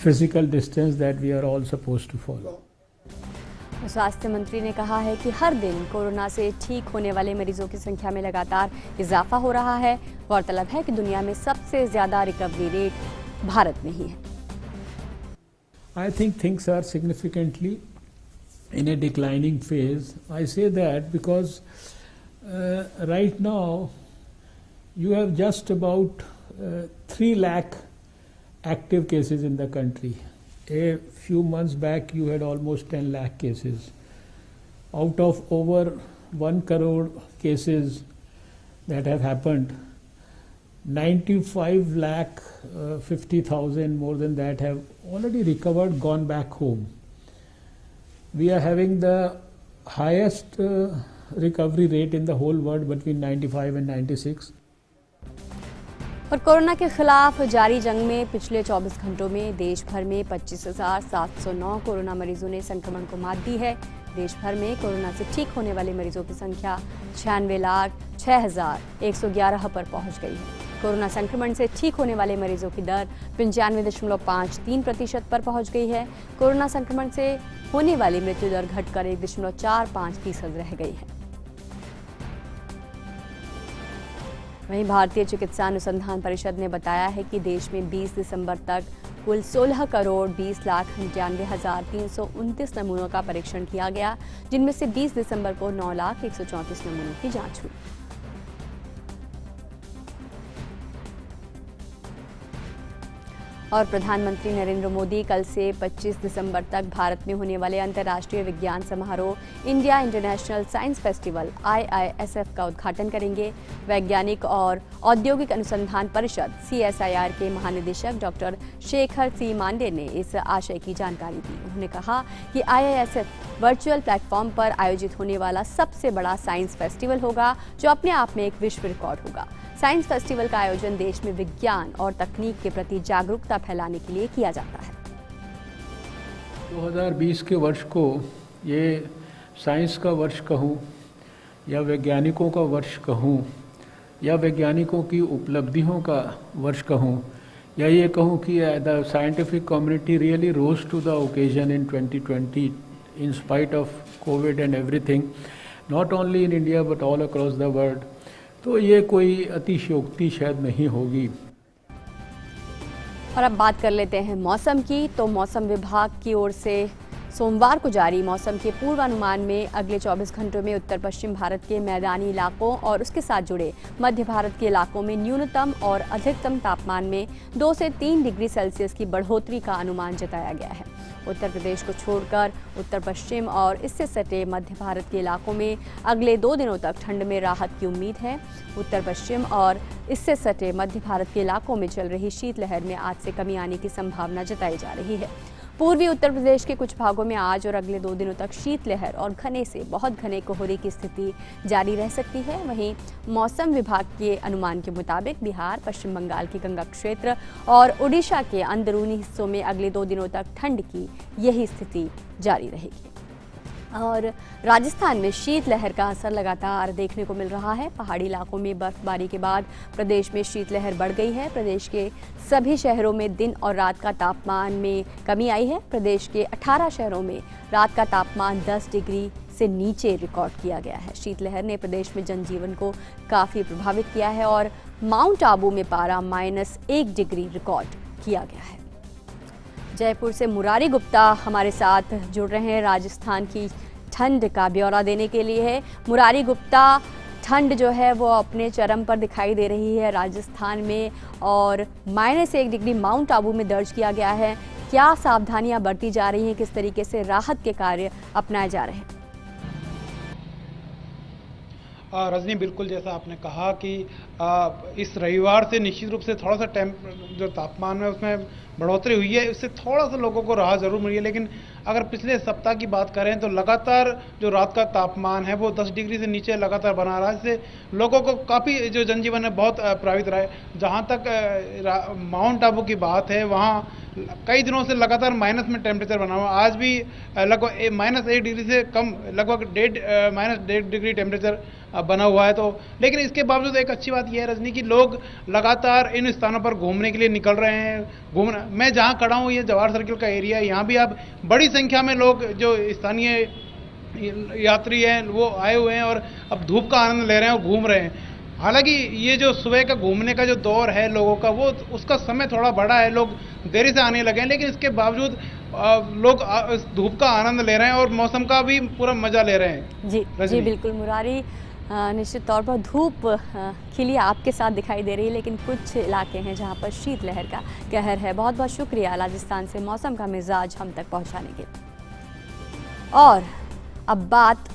physical distance that we are all supposed to follow. स्वास्थ्य मंत्री ने कहा है कि हर दिन corona से ठीक होने वाले मरीजों की संख्या में लगातार इजाफा हो रहा है। गौरतलब है कि दुनिया में सबसे ज्यादा रिकवरी रेट भारत में ही है। I think things are significantly in a declining phase. I say that because right now you have just about 3 lakh active cases in the country. A few months back you had almost 10 lakh cases. Out of over 1 crore cases that have happened, 95 lakh 50,000 more than that have already recovered, gone back home. We are having the highest recovery rate in the whole world between 95 and 96. और corona के खिलाफ जारी जंग में पिछले 24 घंटों में देश भर में 25,709 कोरोना मरीजों ने संक्रमण को मात दी है। देश भर में कोरोना से ठीक होने वाले मरीजों की संख्या 96,06,111 पर पहुंच गई है। कोरोना संक्रमण से ठीक होने वाले मरीजों की दर 95.53% पर पहुंच गई है। कोरोना संक्रमण से होने वाली मृत्यु दर घटकर 1.45% रह गई है। वहीं भारतीय चिकित्सा अनुसंधान परिषद ने बताया है कि देश में 20 दिसंबर तक कुल 16,20,98,329 नमूनों का परीक्षण किया गया, जिनमें से 20 दिसंबर को 9,134 नमूनों की जांच हुई। और प्रधानमंत्री नरेंद्र मोदी कल से 25 दिसंबर तक भारत में होने वाले अंतर्राष्ट्रीय विज्ञान समारोह India international science festival IISF का उद्घाटन करेंगे। वैज्ञानिक और औद्योगिक अनुसंधान परिषद CSIR के महानिदेशक डॉक्टर शेखर C. मांडे ने इस आशय की जानकारी दी। उन्होंने कहा कि IISF वर्चुअल प्लेटफॉर्म पर आयोजित होने वाला सबसे बड़ा साइंस फेस्टिवल होगा, जो अपने आप में एक विश्व रिकॉर्ड होगा। साइंस फेस्टिवल का आयोजन देश में विज्ञान और तकनीक के प्रति जागरूकता फैलाने के लिए किया जाता है। 2020 के वर्ष को ये साइंस का वर्ष कहूँ या वैज्ञानिकों का वर्ष कहूँ या वैज्ञानिकों की उपलब्धियों का वर्ष कहूँ, या ये कहूँ कि the scientific community really rose to the occasion in 2020 in spite of COVID and everything, not only in India but all across the world. तो ये कोई अतिशयोक्ति शायद नहीं होगी। और अब बात कर लेते हैं मौसम की। तो मौसम विभाग की ओर से सोमवार को जारी मौसम के पूर्वानुमान में अगले 24 घंटों में उत्तर पश्चिम भारत के मैदानी इलाकों और उसके साथ जुड़े मध्य भारत के इलाकों में न्यूनतम और अधिकतम तापमान में 2 से 3 डिग्री सेल्सियस की बढ़ोतरी का अनुमान जताया गया है। उत्तर प्रदेश को छोड़कर उत्तर पश्चिम और इससे सटे मध्य भारत के इलाकों में अगले 2 दिनों तक ठंड में राहत की उम्मीद है। उत्तर पश्चिम और इससे सटे मध्य भारत के इलाकों में चल रही शीतलहर में आज से कमी आने की संभावना जताई जा रही है। पूर्वी उत्तर प्रदेश के कुछ भागों में आज और अगले 2 दिनों तक शीतलहर और घने से बहुत घने कोहरे की स्थिति जारी रह सकती है। वहीं मौसम विभाग के अनुमान के मुताबिक बिहार, पश्चिम बंगाल के गंगा क्षेत्र और उड़ीसा के अंदरूनी हिस्सों में अगले 2 दिनों तक ठंड की यही स्थिति जारी रहेगी। और राजस्थान में शीतलहर का असर लगातार देखने को मिल रहा है। पहाड़ी इलाकों में बर्फबारी के बाद प्रदेश में शीतलहर बढ़ गई है। प्रदेश के सभी शहरों में दिन और रात का तापमान में कमी आई है। प्रदेश के 18 शहरों में रात का तापमान 10 डिग्री से नीचे रिकॉर्ड किया गया है। शीतलहर ने प्रदेश में जनजीवन को काफ़ी प्रभावित किया है और माउंट आबू में पारा -1 डिग्री रिकॉर्ड किया गया है। जयपुर से मुरारी गुप्ता हमारे साथ जुड़ रहे हैं राजस्थान की ठंड का ब्यौरा देने के लिए है। मुरारी गुप्ता, ठंड जो है वो अपने चरम पर दिखाई दे रही है राजस्थान में और -1 डिग्री माउंट आबू में दर्ज किया गया है। क्या सावधानियां बरती जा रही हैं, किस तरीके से राहत के कार्य अपनाए जा रहे हैं? रजनी, बिल्कुल जैसा आपने कहा कि इस रविवार से निश्चित रूप से थोड़ा सा जो तापमान में उसमें बढ़ोतरी हुई है, उससे थोड़ा सा लोगों को राहत जरूर मिली है। लेकिन अगर पिछले सप्ताह की बात करें तो लगातार जो रात का तापमान है वो 10 डिग्री से नीचे लगातार बना रहा है, जिससे लोगों को काफ़ी जो जनजीवन है बहुत प्रभावित रहा है। जहाँ तक माउंट आबू की बात है, वहाँ कई दिनों से लगातार माइनस में टेम्परेचर बना हुआ। आज भी लगभग -1 डिग्री से कम, लगभग -1.5 डिग्री टेम्परेचर बना हुआ है। तो लेकिन इसके बावजूद एक अच्छी बात यह है रजनी कि लोग लगातार इन स्थानों पर घूमने के लिए निकल रहे हैं। मैं जहाँ खड़ा हूँ, ये जवाहर सर्किल का एरिया है, यहाँ भी आप बड़ी संख्या में लोग जो स्थानीय यात्री हैं वो आए हुए हैं और अब धूप का आनंद ले रहे हैं और घूम रहे हैं। हालांकि ये जो सुबह का घूमने का जो दौर है लोगों का, वो उसका समय थोड़ा बड़ा है, लोग देरी से आने लगे हैं, लेकिन इसके बावजूद लोग इस धूप का आनंद ले रहे हैं और मौसम का भी पूरा मजा ले रहे हैं। जी बिल्कुल मुरारी, निश्चित तौर पर धूप खिली आपके साथ दिखाई दे रही है, लेकिन कुछ इलाके हैं जहां पर शीतलहर का कहर है। बहुत बहुत शुक्रिया राजस्थान से मौसम का मिजाज हम तक पहुंचाने के लिए। और अब बात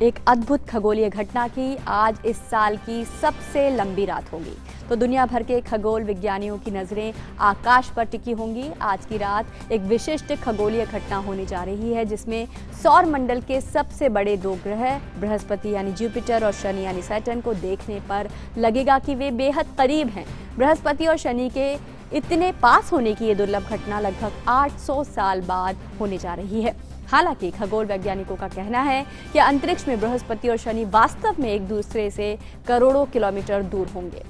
एक अद्भुत खगोलीय घटना की। आज इस साल की सबसे लंबी रात होगी, तो दुनिया भर के खगोल विज्ञानियों की नज़रें आकाश पर टिकी होंगी। आज की रात एक विशिष्ट खगोलीय घटना होने जा रही है, जिसमें सौर मंडल के सबसे बड़े 2 ग्रह बृहस्पति यानी जुपिटर और शनि यानी सैटर्न को देखने पर लगेगा कि वे बेहद करीब हैं। बृहस्पति और शनि के इतने पास होने की ये दुर्लभ घटना लगभग 800 साल बाद होने जा रही है। हालांकि खगोल वैज्ञानिकों का कहना है कि अंतरिक्ष में बृहस्पति और शनि वास्तव में एक दूसरे से करोड़ों किलोमीटर दूर होंगे,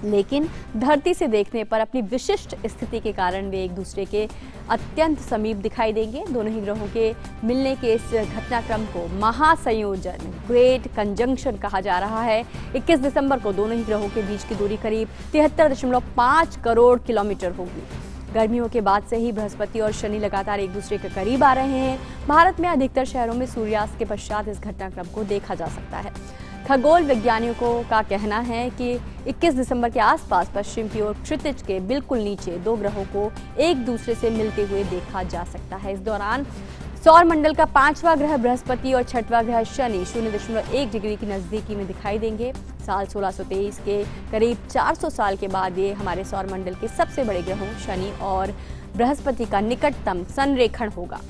लेकिन धरती से देखने पर अपनी विशिष्ट स्थिति के कारण वे एक दूसरे के अत्यंत समीप दिखाई देंगे। दोनों ही ग्रहों के मिलने के इस घटनाक्रम को महासंयोजन, ग्रेट कंजंक्शन कहा जा रहा है। 21 दिसंबर को दोनों ही ग्रहों के बीच की दूरी करीब 73.5 करोड़ किलोमीटर होगी। गर्मियों के बाद से ही बृहस्पति और शनि लगातार एक दूसरे के करीब आ रहे हैं। भारत में अधिकतर शहरों में सूर्यास्त के पश्चात इस घटनाक्रम को देखा जा सकता है। खगोल वैज्ञानिकों का कहना है कि 21 दिसंबर के आसपास पश्चिम की ओर क्षितिज के बिल्कुल नीचे 2 ग्रहों को एक दूसरे से मिलते हुए देखा जा सकता है। इस दौरान सौर मंडल का 5वां ग्रह बृहस्पति और 6वां ग्रह शनि 0.1 डिग्री की नज़दीकी में दिखाई देंगे। साल 1623 के करीब 400 साल के बाद ये हमारे सौर मंडल के सबसे बड़े ग्रहों शनि और बृहस्पति का निकटतम संरेखण होगा।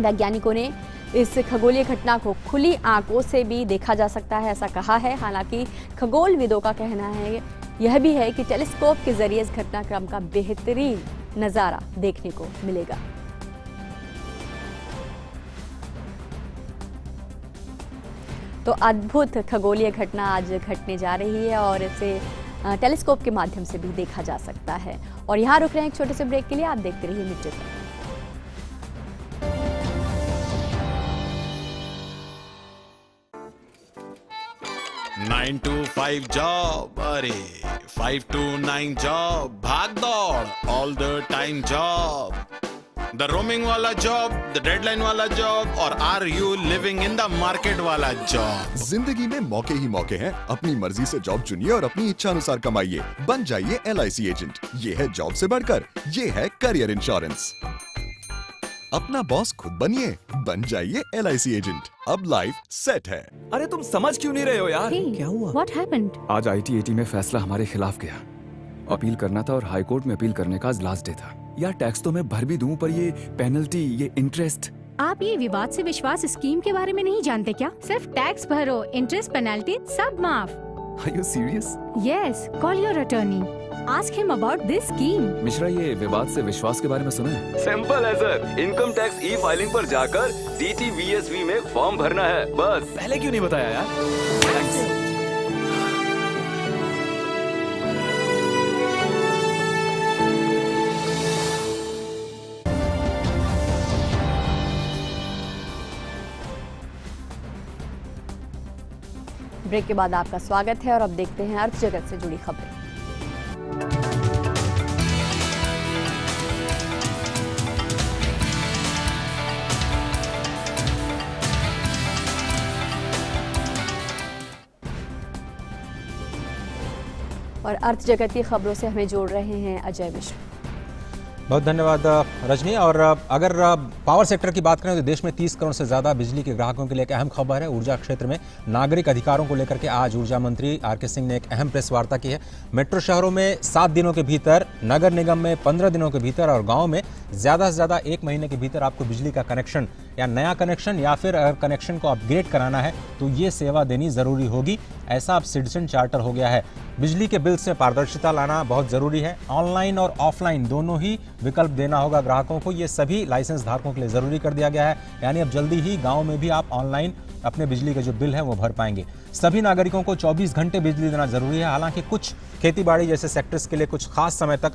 वैज्ञानिकों ने इस खगोलीय घटना को खुली आंखों से भी देखा जा सकता है, ऐसा कहा है। हालांकि खगोलविदों का कहना है यह भी है कि टेलीस्कोप के जरिए इस घटनाक्रम का बेहतरीन नज़ारा देखने को मिलेगा। तो अद्भुत खगोलीय घटना आज घटने जा रही है और इसे टेलीस्कोप के माध्यम से भी देखा जा सकता है। और यहाँ रुक रहे हैं एक छोटे से ब्रेक के लिए। आप देखते रहिए मिड डे पर। 9 to 5 जॉब, अरे 5 to 9 जॉब, भाग दौड़ all the time job, the roaming वाला जॉब, द डेडलाइन वाला जॉब, और are you living in the market वाला जॉब। जिंदगी में मौके ही मौके हैं। अपनी मर्जी से जॉब चुनिए और अपनी इच्छा अनुसार कमाइए। बन जाइए LIC एजेंट। ये है जॉब से बढ़कर, ये है करियर इंश्योरेंस। अपना बॉस खुद बनिए, बन जाइए LIC एजेंट। अब लाइफ सेट है। अरे तुम समझ क्यों नहीं रहे हो यार? क्या हुआ? What happened? आज IT-AT में फैसला हमारे खिलाफ गया। अपील करना था और हाई कोर्ट में अपील करने का आज लास्ट डे था। यार टैक्स तो मैं भर भी दूं, पर ये पेनल्टी, ये इंटरेस्ट। आप ये विवाद से विश्वास स्कीम के बारे में नहीं जानते क्या? सिर्फ टैक्स भरो, इंटरेस्ट, पेनल्टी सब माफ। Are you serious? Yes, call your attorney. Ask him about this scheme. Mishra, ये विवाद से विश्वास के बारे में सुना है? सिंपल है सर, इनकम टैक्स E-फाइलिंग पर जाकर DTVSV में फॉर्म भरना है, बस। पहले क्यों नहीं बताया यार? ब्रेक के बाद आपका स्वागत है और अब देखते हैं अर्थ जगत से जुड़ी खबरें। और अर्थ जगत की खबरों से हमें जोड़ रहे हैं अजय मिश्रा। बहुत धन्यवाद रजनी। और अगर पावर सेक्टर की बात करें तो देश में 30 करोड़ से ज़्यादा बिजली के ग्राहकों के लिए एक अहम खबर है। ऊर्जा क्षेत्र में नागरिक अधिकारों को लेकर के आज ऊर्जा मंत्री RK सिंह ने एक अहम प्रेस वार्ता की है। मेट्रो शहरों में 7 दिनों के भीतर, नगर निगम में 15 दिनों के भीतर और गाँव में ज़्यादा से ज़्यादा 1 महीने के भीतर आपको बिजली का कनेक्शन या नया कनेक्शन या फिर अगर कनेक्शन को अपग्रेड कराना है तो ये सेवा देनी ज़रूरी होगी। ऐसा अब सिटीजन चार्टर हो गया है। बिजली के बिल्स में पारदर्शिता लाना बहुत ज़रूरी है। ऑनलाइन और ऑफलाइन दोनों ही विकल्प देना होगा ग्राहकों को। ये सभी लाइसेंस धारकों के लिए ज़रूरी कर दिया गया है। यानी अब जल्दी ही गांव में भी आप ऑनलाइन अपने बिजली के जो बिल है वो भर पाएंगे। सभी नागरिकों को 24 घंटे बिजली देना ज़रूरी है। हालांकि कुछ खेतीबाड़ी जैसे सेक्टर्स के लिए कुछ खास समय तक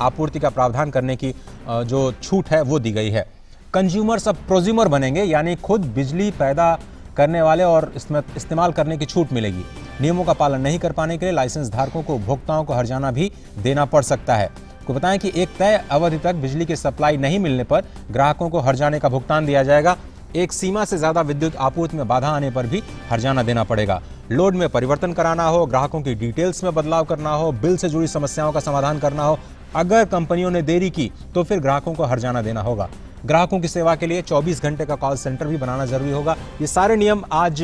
आपूर्ति का प्रावधान करने की जो छूट है वो दी गई है। कंज्यूमर्स अब प्रोज्यूमर बनेंगे, यानी खुद बिजली पैदा करने वाले और इसमें इस्तेमाल करने की छूट मिलेगी। नियमों का पालन नहीं कर पाने के लिए लाइसेंस धारकों को उपभोक्ताओं को हर्जाना भी देना पड़ सकता है। आपको बताएं कि एक तय अवधि तक बिजली की सप्लाई नहीं मिलने पर ग्राहकों को हर्जाने का भुगतान दिया जाएगा। एक सीमा से ज्यादा विद्युत आपूर्ति में बाधा आने पर भी हर्जाना देना पड़ेगा। लोड में परिवर्तन कराना हो, ग्राहकों की डिटेल्स में बदलाव करना हो, बिल से जुड़ी समस्याओं का समाधान करना हो, अगर कंपनियों ने देरी की तो फिर ग्राहकों को हर्जाना देना होगा। ग्राहकों की सेवा के लिए 24 घंटे का कॉल सेंटर भी बनाना जरूरी होगा। ये सारे नियम आज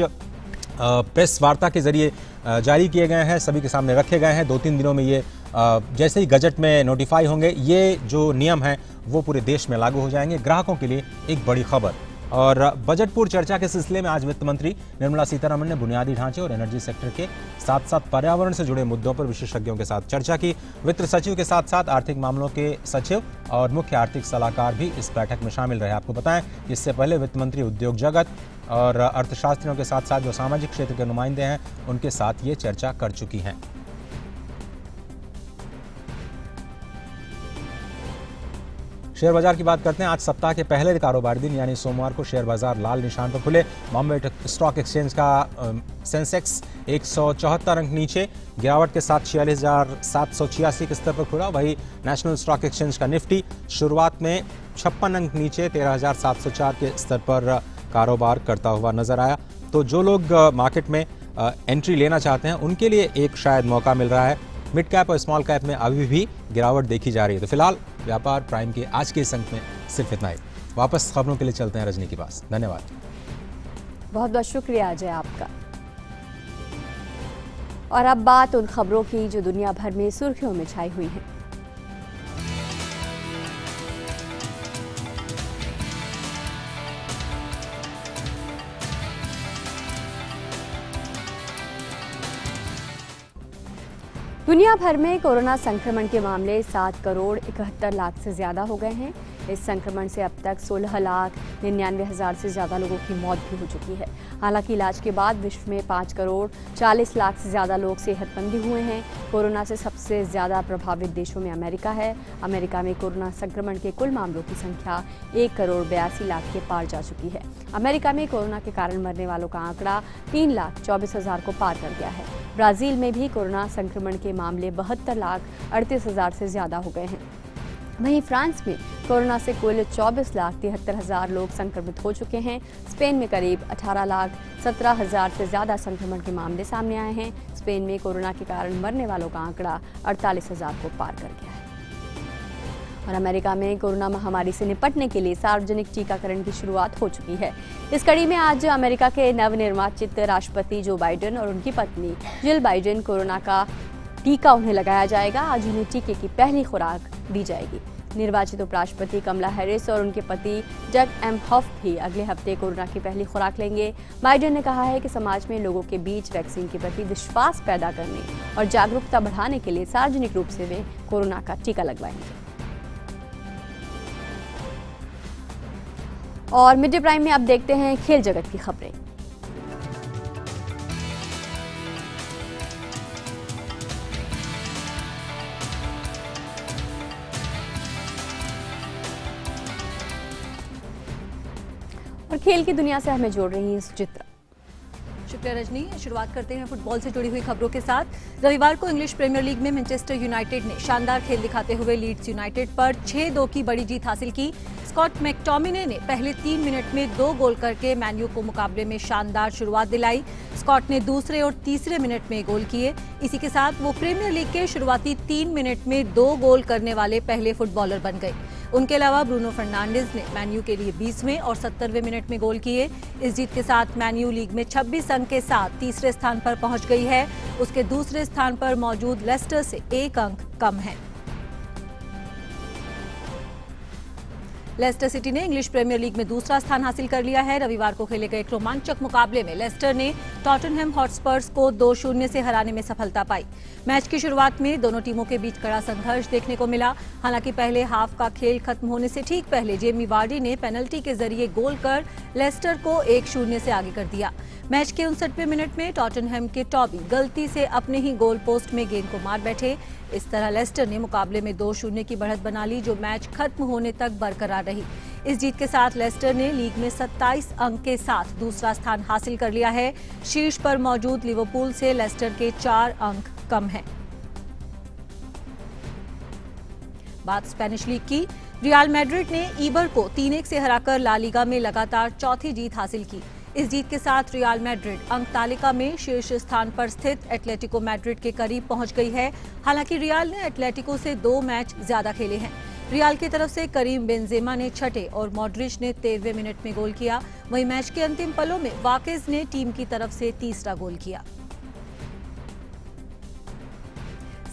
प्रेस वार्ता के जरिए जारी किए गए हैं, सभी के सामने रखे गए हैं। 2-3 दिनों में ये जैसे ही गजट में नोटिफाई होंगे, ये जो नियम हैं वो पूरे देश में लागू हो जाएंगे। ग्राहकों के लिए एक बड़ी खबर। और बजट पूर्व चर्चा के सिलसिले में आज वित्त मंत्री निर्मला सीतारमण ने बुनियादी ढांचे और एनर्जी सेक्टर के साथ साथ पर्यावरण से जुड़े मुद्दों पर विशेषज्ञों के साथ चर्चा की। वित्त सचिव के साथ साथ आर्थिक मामलों के सचिव और मुख्य आर्थिक सलाहकार भी इस बैठक में शामिल रहे। आपको बताएं, इससे पहले वित्त मंत्री उद्योग जगत और अर्थशास्त्रियों के साथ साथ जो सामाजिक क्षेत्र के नुमाइंदे हैं उनके साथ ये चर्चा कर चुकी हैं। शेयर बाजार की बात करते हैं। आज सप्ताह के पहले कारोबारी दिन यानी सोमवार को शेयर बाजार लाल निशान पर खुले। बॉम्बे स्टॉक एक्सचेंज का सेंसेक्स 174 अंक नीचे गिरावट के साथ 46,786 के स्तर पर खुला। वही नेशनल स्टॉक एक्सचेंज का निफ्टी शुरुआत में 56 अंक नीचे 13,704 के स्तर पर कारोबार करता हुआ नजर आया। तो जो लोग मार्केट में एंट्री लेना चाहते हैं उनके लिए एक शायद मौका मिल रहा है। मिड कैप और स्मॉल कैप में अभी भी गिरावट देखी जा रही है। तो फिलहाल व्यापार प्राइम के आज के इस अंक में सिर्फ इतना ही। वापस खबरों के लिए चलते हैं रजनी के पास। धन्यवाद। बहुत बहुत शुक्रिया अजय आपका। और अब बात उन खबरों की जो दुनिया भर में सुर्खियों में छाई हुई हैं। दुनिया भर में कोरोना संक्रमण के मामले 7 करोड़ 71 लाख से ज्यादा हो गए हैं। इस संक्रमण से अब तक 16,99,000 से ज़्यादा लोगों की मौत भी हो चुकी है। हालांकि इलाज के बाद विश्व में 5,40,00,000 से ज़्यादा लोग सेहतमंद भी हुए हैं। कोरोना से सबसे ज़्यादा प्रभावित देशों में अमेरिका है। अमेरिका में कोरोना संक्रमण के कुल मामलों की संख्या 1,82,00,000 के पार जा चुकी है। अमेरिका में कोरोना के कारण मरने वालों का आंकड़ा 3,24,000 को पार कर गया है। ब्राजील में भी कोरोना संक्रमण के मामले 72,38,000 से ज़्यादा हो गए हैं। वहीं फ्रांस में कोरोना से कुल 24,73,000 लोग संक्रमित हो चुके हैं। स्पेन में करीब 18,17,000 से ज़्यादा संक्रमण के मामले सामने आए हैं। स्पेन में कोरोना के कारण मरने वालों का आंकड़ा 48,000 को पार कर गया है। और अमेरिका में कोरोना महामारी से निपटने के लिए सार्वजनिक टीकाकरण की शुरुआत हो चुकी है। इस कड़ी में आज अमेरिका के नवनिर्वाचित राष्ट्रपति जो बाइडेन और उनकी पत्नी जिल बाइडेन कोरोना का टीका उन्हें लगाया जाएगा। आज उन्हें टीके की पहली खुराक दी जाएगी। निर्वाचित उपराष्ट्रपति कमला हैरिस और उनके पति जग एमहॉफ भी अगले हफ्ते कोरोना की पहली खुराक लेंगे। बाइडेन ने कहा है कि समाज में लोगों के बीच वैक्सीन के प्रति विश्वास पैदा करने और जागरूकता बढ़ाने के लिए सार्वजनिक रूप से वे कोरोना का टीका लगवाएंगे। और मिड डे प्राइम में अब देखते हैं खेल जगत की खबरें। और खेल की दुनिया से हमें जोड़ रही है सुचित्रा। शुक्रिया रजनी। शुरुआत करते हैं फुटबॉल से जुड़ी हुई खबरों के साथ। रविवार को इंग्लिश प्रीमियर लीग में मैनचेस्टर यूनाइटेड ने शानदार खेल दिखाते हुए लीड्स यूनाइटेड पर 6-2 की बड़ी जीत हासिल की। स्कॉट मैकटोमिने ने पहले 3 मिनट में 2 गोल करके मैन्यू को मुकाबले में शानदार शुरुआत दिलाई। स्कॉट ने दूसरे और तीसरे मिनट में गोल किए। इसी के साथ वो प्रीमियर लीग के शुरुआती 3 मिनट में 2 गोल करने वाले पहले फुटबॉलर बन गए। उनके अलावा ब्रूनो फर्नांडिस ने मैन्यू के लिए 20वें और 70वें मिनट में गोल किए। इस जीत के साथ मैन्यू लीग में 26 अंक के साथ तीसरे स्थान पर पहुंच गई है। उसके दूसरे स्थान पर मौजूद लेस्टर से 1 अंक कम है। लेस्टर सिटी ने इंग्लिश प्रीमियर लीग में दूसरा स्थान हासिल कर लिया है। रविवार को खेले गए एक रोमांचक मुकाबले में लेस्टर ने टॉटनहम हॉटस्पर्स को 2-0 से हराने में सफलता पाई। मैच की शुरुआत में दोनों टीमों के बीच कड़ा संघर्ष देखने को मिला। हालांकि पहले हाफ का खेल खत्म होने से ठीक पहले जेमी वार्डी ने पेनल्टी के जरिए गोल कर लेस्टर को 1-0 से आगे कर दिया। मैच के 59वें मिनट में टॉटनहम के टॉबी गलती से अपने ही गोल पोस्ट में गेंद को मार बैठे। इस तरह लेस्टर ने मुकाबले में 2-0 की बढ़त बना ली, जो मैच खत्म होने तक बरकरार रही। इस जीत के साथ लेस्टर ने लीग में 27 अंक के साथ दूसरा स्थान हासिल कर लिया है। शीर्ष पर मौजूद लिवरपूल से लेस्टर के 4 अंक कम हैं। बात स्पेनिश लीग की। रियल मैड्रिड ने ईबर को 3-1 से हराकर ला लीगा में लगातार चौथी जीत हासिल की। इस जीत के साथ रियल मैड्रिड अंक तालिका में शीर्ष स्थान पर स्थित एटलेटिको मैड्रिड के करीब पहुंच गई है। हालांकि रियल ने एटलेटिको से 2 मैच ज्यादा खेले हैं। रियल की तरफ से करीम बेंजेमा ने 6ठे और मॉड्रिच ने 13वें मिनट में गोल किया। वहीं मैच के अंतिम पलों में वाकिज ने टीम की तरफ से तीसरा गोल किया।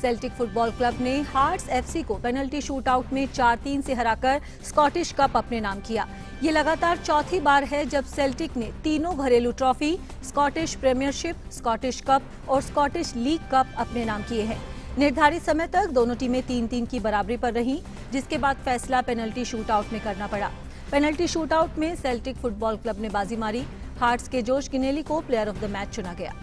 सेल्टिक फुटबॉल क्लब ने हार्ट्स एफसी को पेनल्टी शूटआउट में 4-3 से हराकर स्कॉटिश कप अपने नाम किया। ये लगातार चौथी बार है जब सेल्टिक ने तीनों घरेलू trophy, Scottish Premiership, Scottish cup और स्कॉटिश लीग कप अपने नाम किए हैं। निर्धारित समय तक दोनों टीमें 3-3 की बराबरी पर रहीं, जिसके बाद फैसला पेनल्टी शूटआउट में करना पड़ा। पेनल्टी शूटआउट में सेल्टिक फुटबॉल क्लब ने बाजी मारी। हार्ट्स के जोश गिनेली को प्लेयर ऑफ द मैच चुना गया।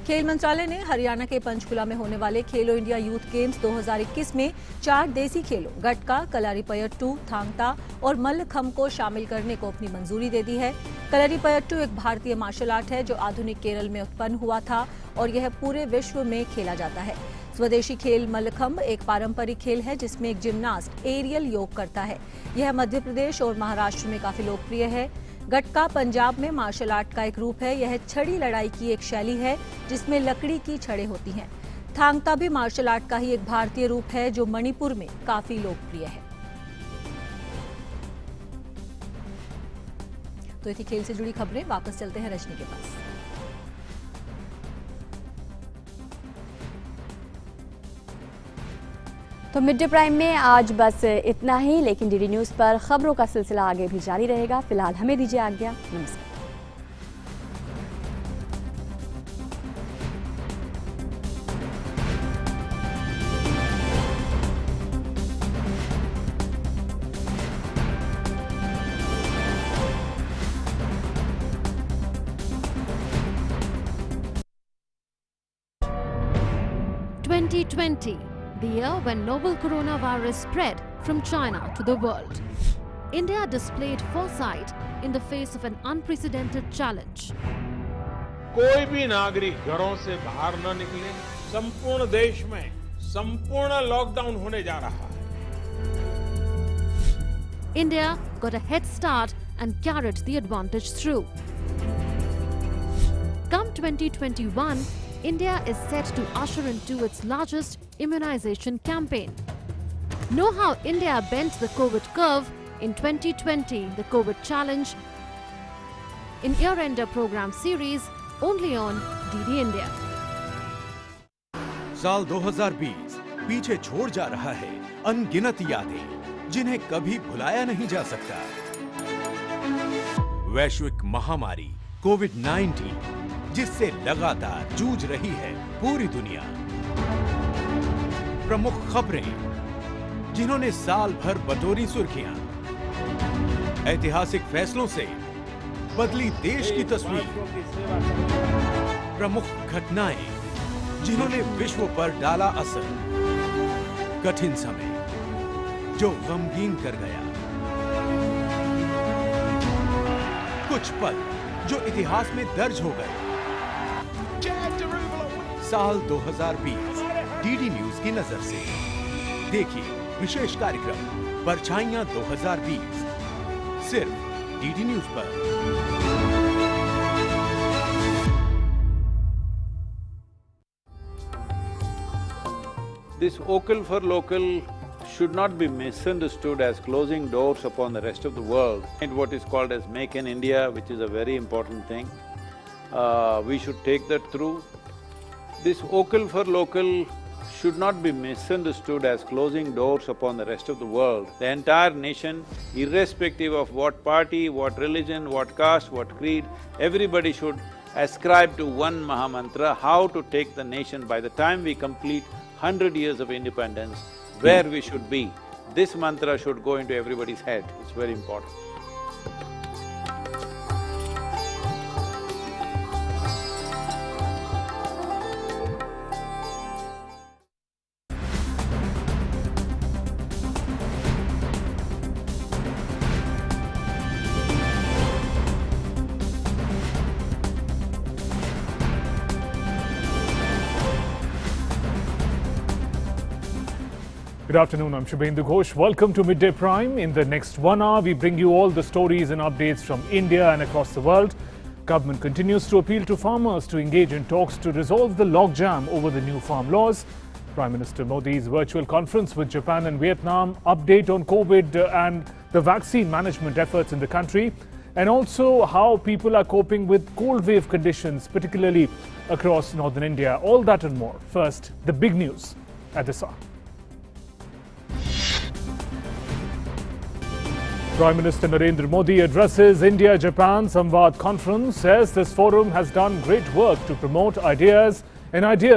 खेल मंत्रालय ने हरियाणा के पंचकुला में होने वाले खेलो इंडिया यूथ गेम्स 2021 में 4 देसी खेलों गटका, कलारीपयट्टू, थांगता और मल्लखंब को शामिल करने को अपनी मंजूरी दे दी है। कलारीपयट्टू एक भारतीय मार्शल आर्ट है जो आधुनिक केरल में उत्पन्न हुआ था और यह पूरे विश्व में खेला जाता है। स्वदेशी खेल मल्लखंब एक पारंपरिक खेल है जिसमें एक जिम्नास्ट एरियल योग करता है। यह मध्य प्रदेश और महाराष्ट्र में काफी लोकप्रिय है। गटका पंजाब में मार्शल आर्ट का एक रूप है। यह छड़ी लड़ाई की एक शैली है जिसमें लकड़ी की छड़ें होती हैं। थांगता भी मार्शल आर्ट का ही एक भारतीय रूप है जो मणिपुर में काफी लोकप्रिय है। तो इसी खेल से जुड़ी खबरें। वापस चलते हैं रजनी के पास। तो मिड डे प्राइम में आज बस इतना ही, लेकिन डीडी न्यूज़ पर खबरों का सिलसिला आगे भी जारी रहेगा। फिलहाल हमें दीजिए आज्ञा। नमस्कार। 2020, the year when novel coronavirus spread from China to the world. India displayed foresight in the face of an unprecedented challenge. कोई भी नागरिक घरों से बाहर न निकले, संपूर्ण देश में संपूर्ण लॉकडाउन होने जा रहा है। India got a head start and carried the advantage through. Come 2021, India is set to usher into its largest immunization campaign. Know how India bent the COVID curve in 2020, the COVID Challenge, in Year-Ender program series only on DD India. साल 2020 पीछे छोड़ जा रहा है अनगिनत यादें जिन्हें कभी भुलाया नहीं जा सकता। वैश्विक महामारी कोविड-19 जिससे लगातार जूझ रही है पूरी दुनिया। प्रमुख खबरें जिन्होंने साल भर बटोरी सुर्खियां। ऐतिहासिक फैसलों से बदली देश की तस्वीर। प्रमुख घटनाएं जिन्होंने विश्व पर डाला असर। कठिन समय जो गमगीन कर गया। कुछ पल जो इतिहास में दर्ज हो गए। साल 2020 डीडी न्यूज की नजर से देखिए विशेष कार्यक्रम परछाइयां 2020 सिर्फ डीडी न्यूज पर। This vocal for local should not be misunderstood as closing doors upon the rest of the world. And what is called as Make in India, which is a very important thing, we should take that through. This vocal for local should not be misunderstood as closing doors upon the rest of the world. The entire nation, irrespective of what party, what religion, what caste, what creed, everybody should ascribe to one Mahamantra, how to take the nation by the time we complete 100 years of independence, where we should be. This mantra should go into everybody's head, it's very important. Good afternoon, I'm Shubhendu Ghosh. Welcome to Midday Prime. In the next 1 hour, we bring you all the stories and updates from India and across the world. Government continues to appeal to farmers to engage in talks to resolve the logjam over the new farm laws. Prime Minister Modi's virtual conference with Japan and Vietnam, update on COVID and the vaccine management efforts in the country, and also how people are coping with cold wave conditions, particularly across northern India. All that and more. First, the big news at this hour. Prime Minister Narendra Modi addresses India-Japan Samvad Conference, says this forum has done great work to promote ideas and ideas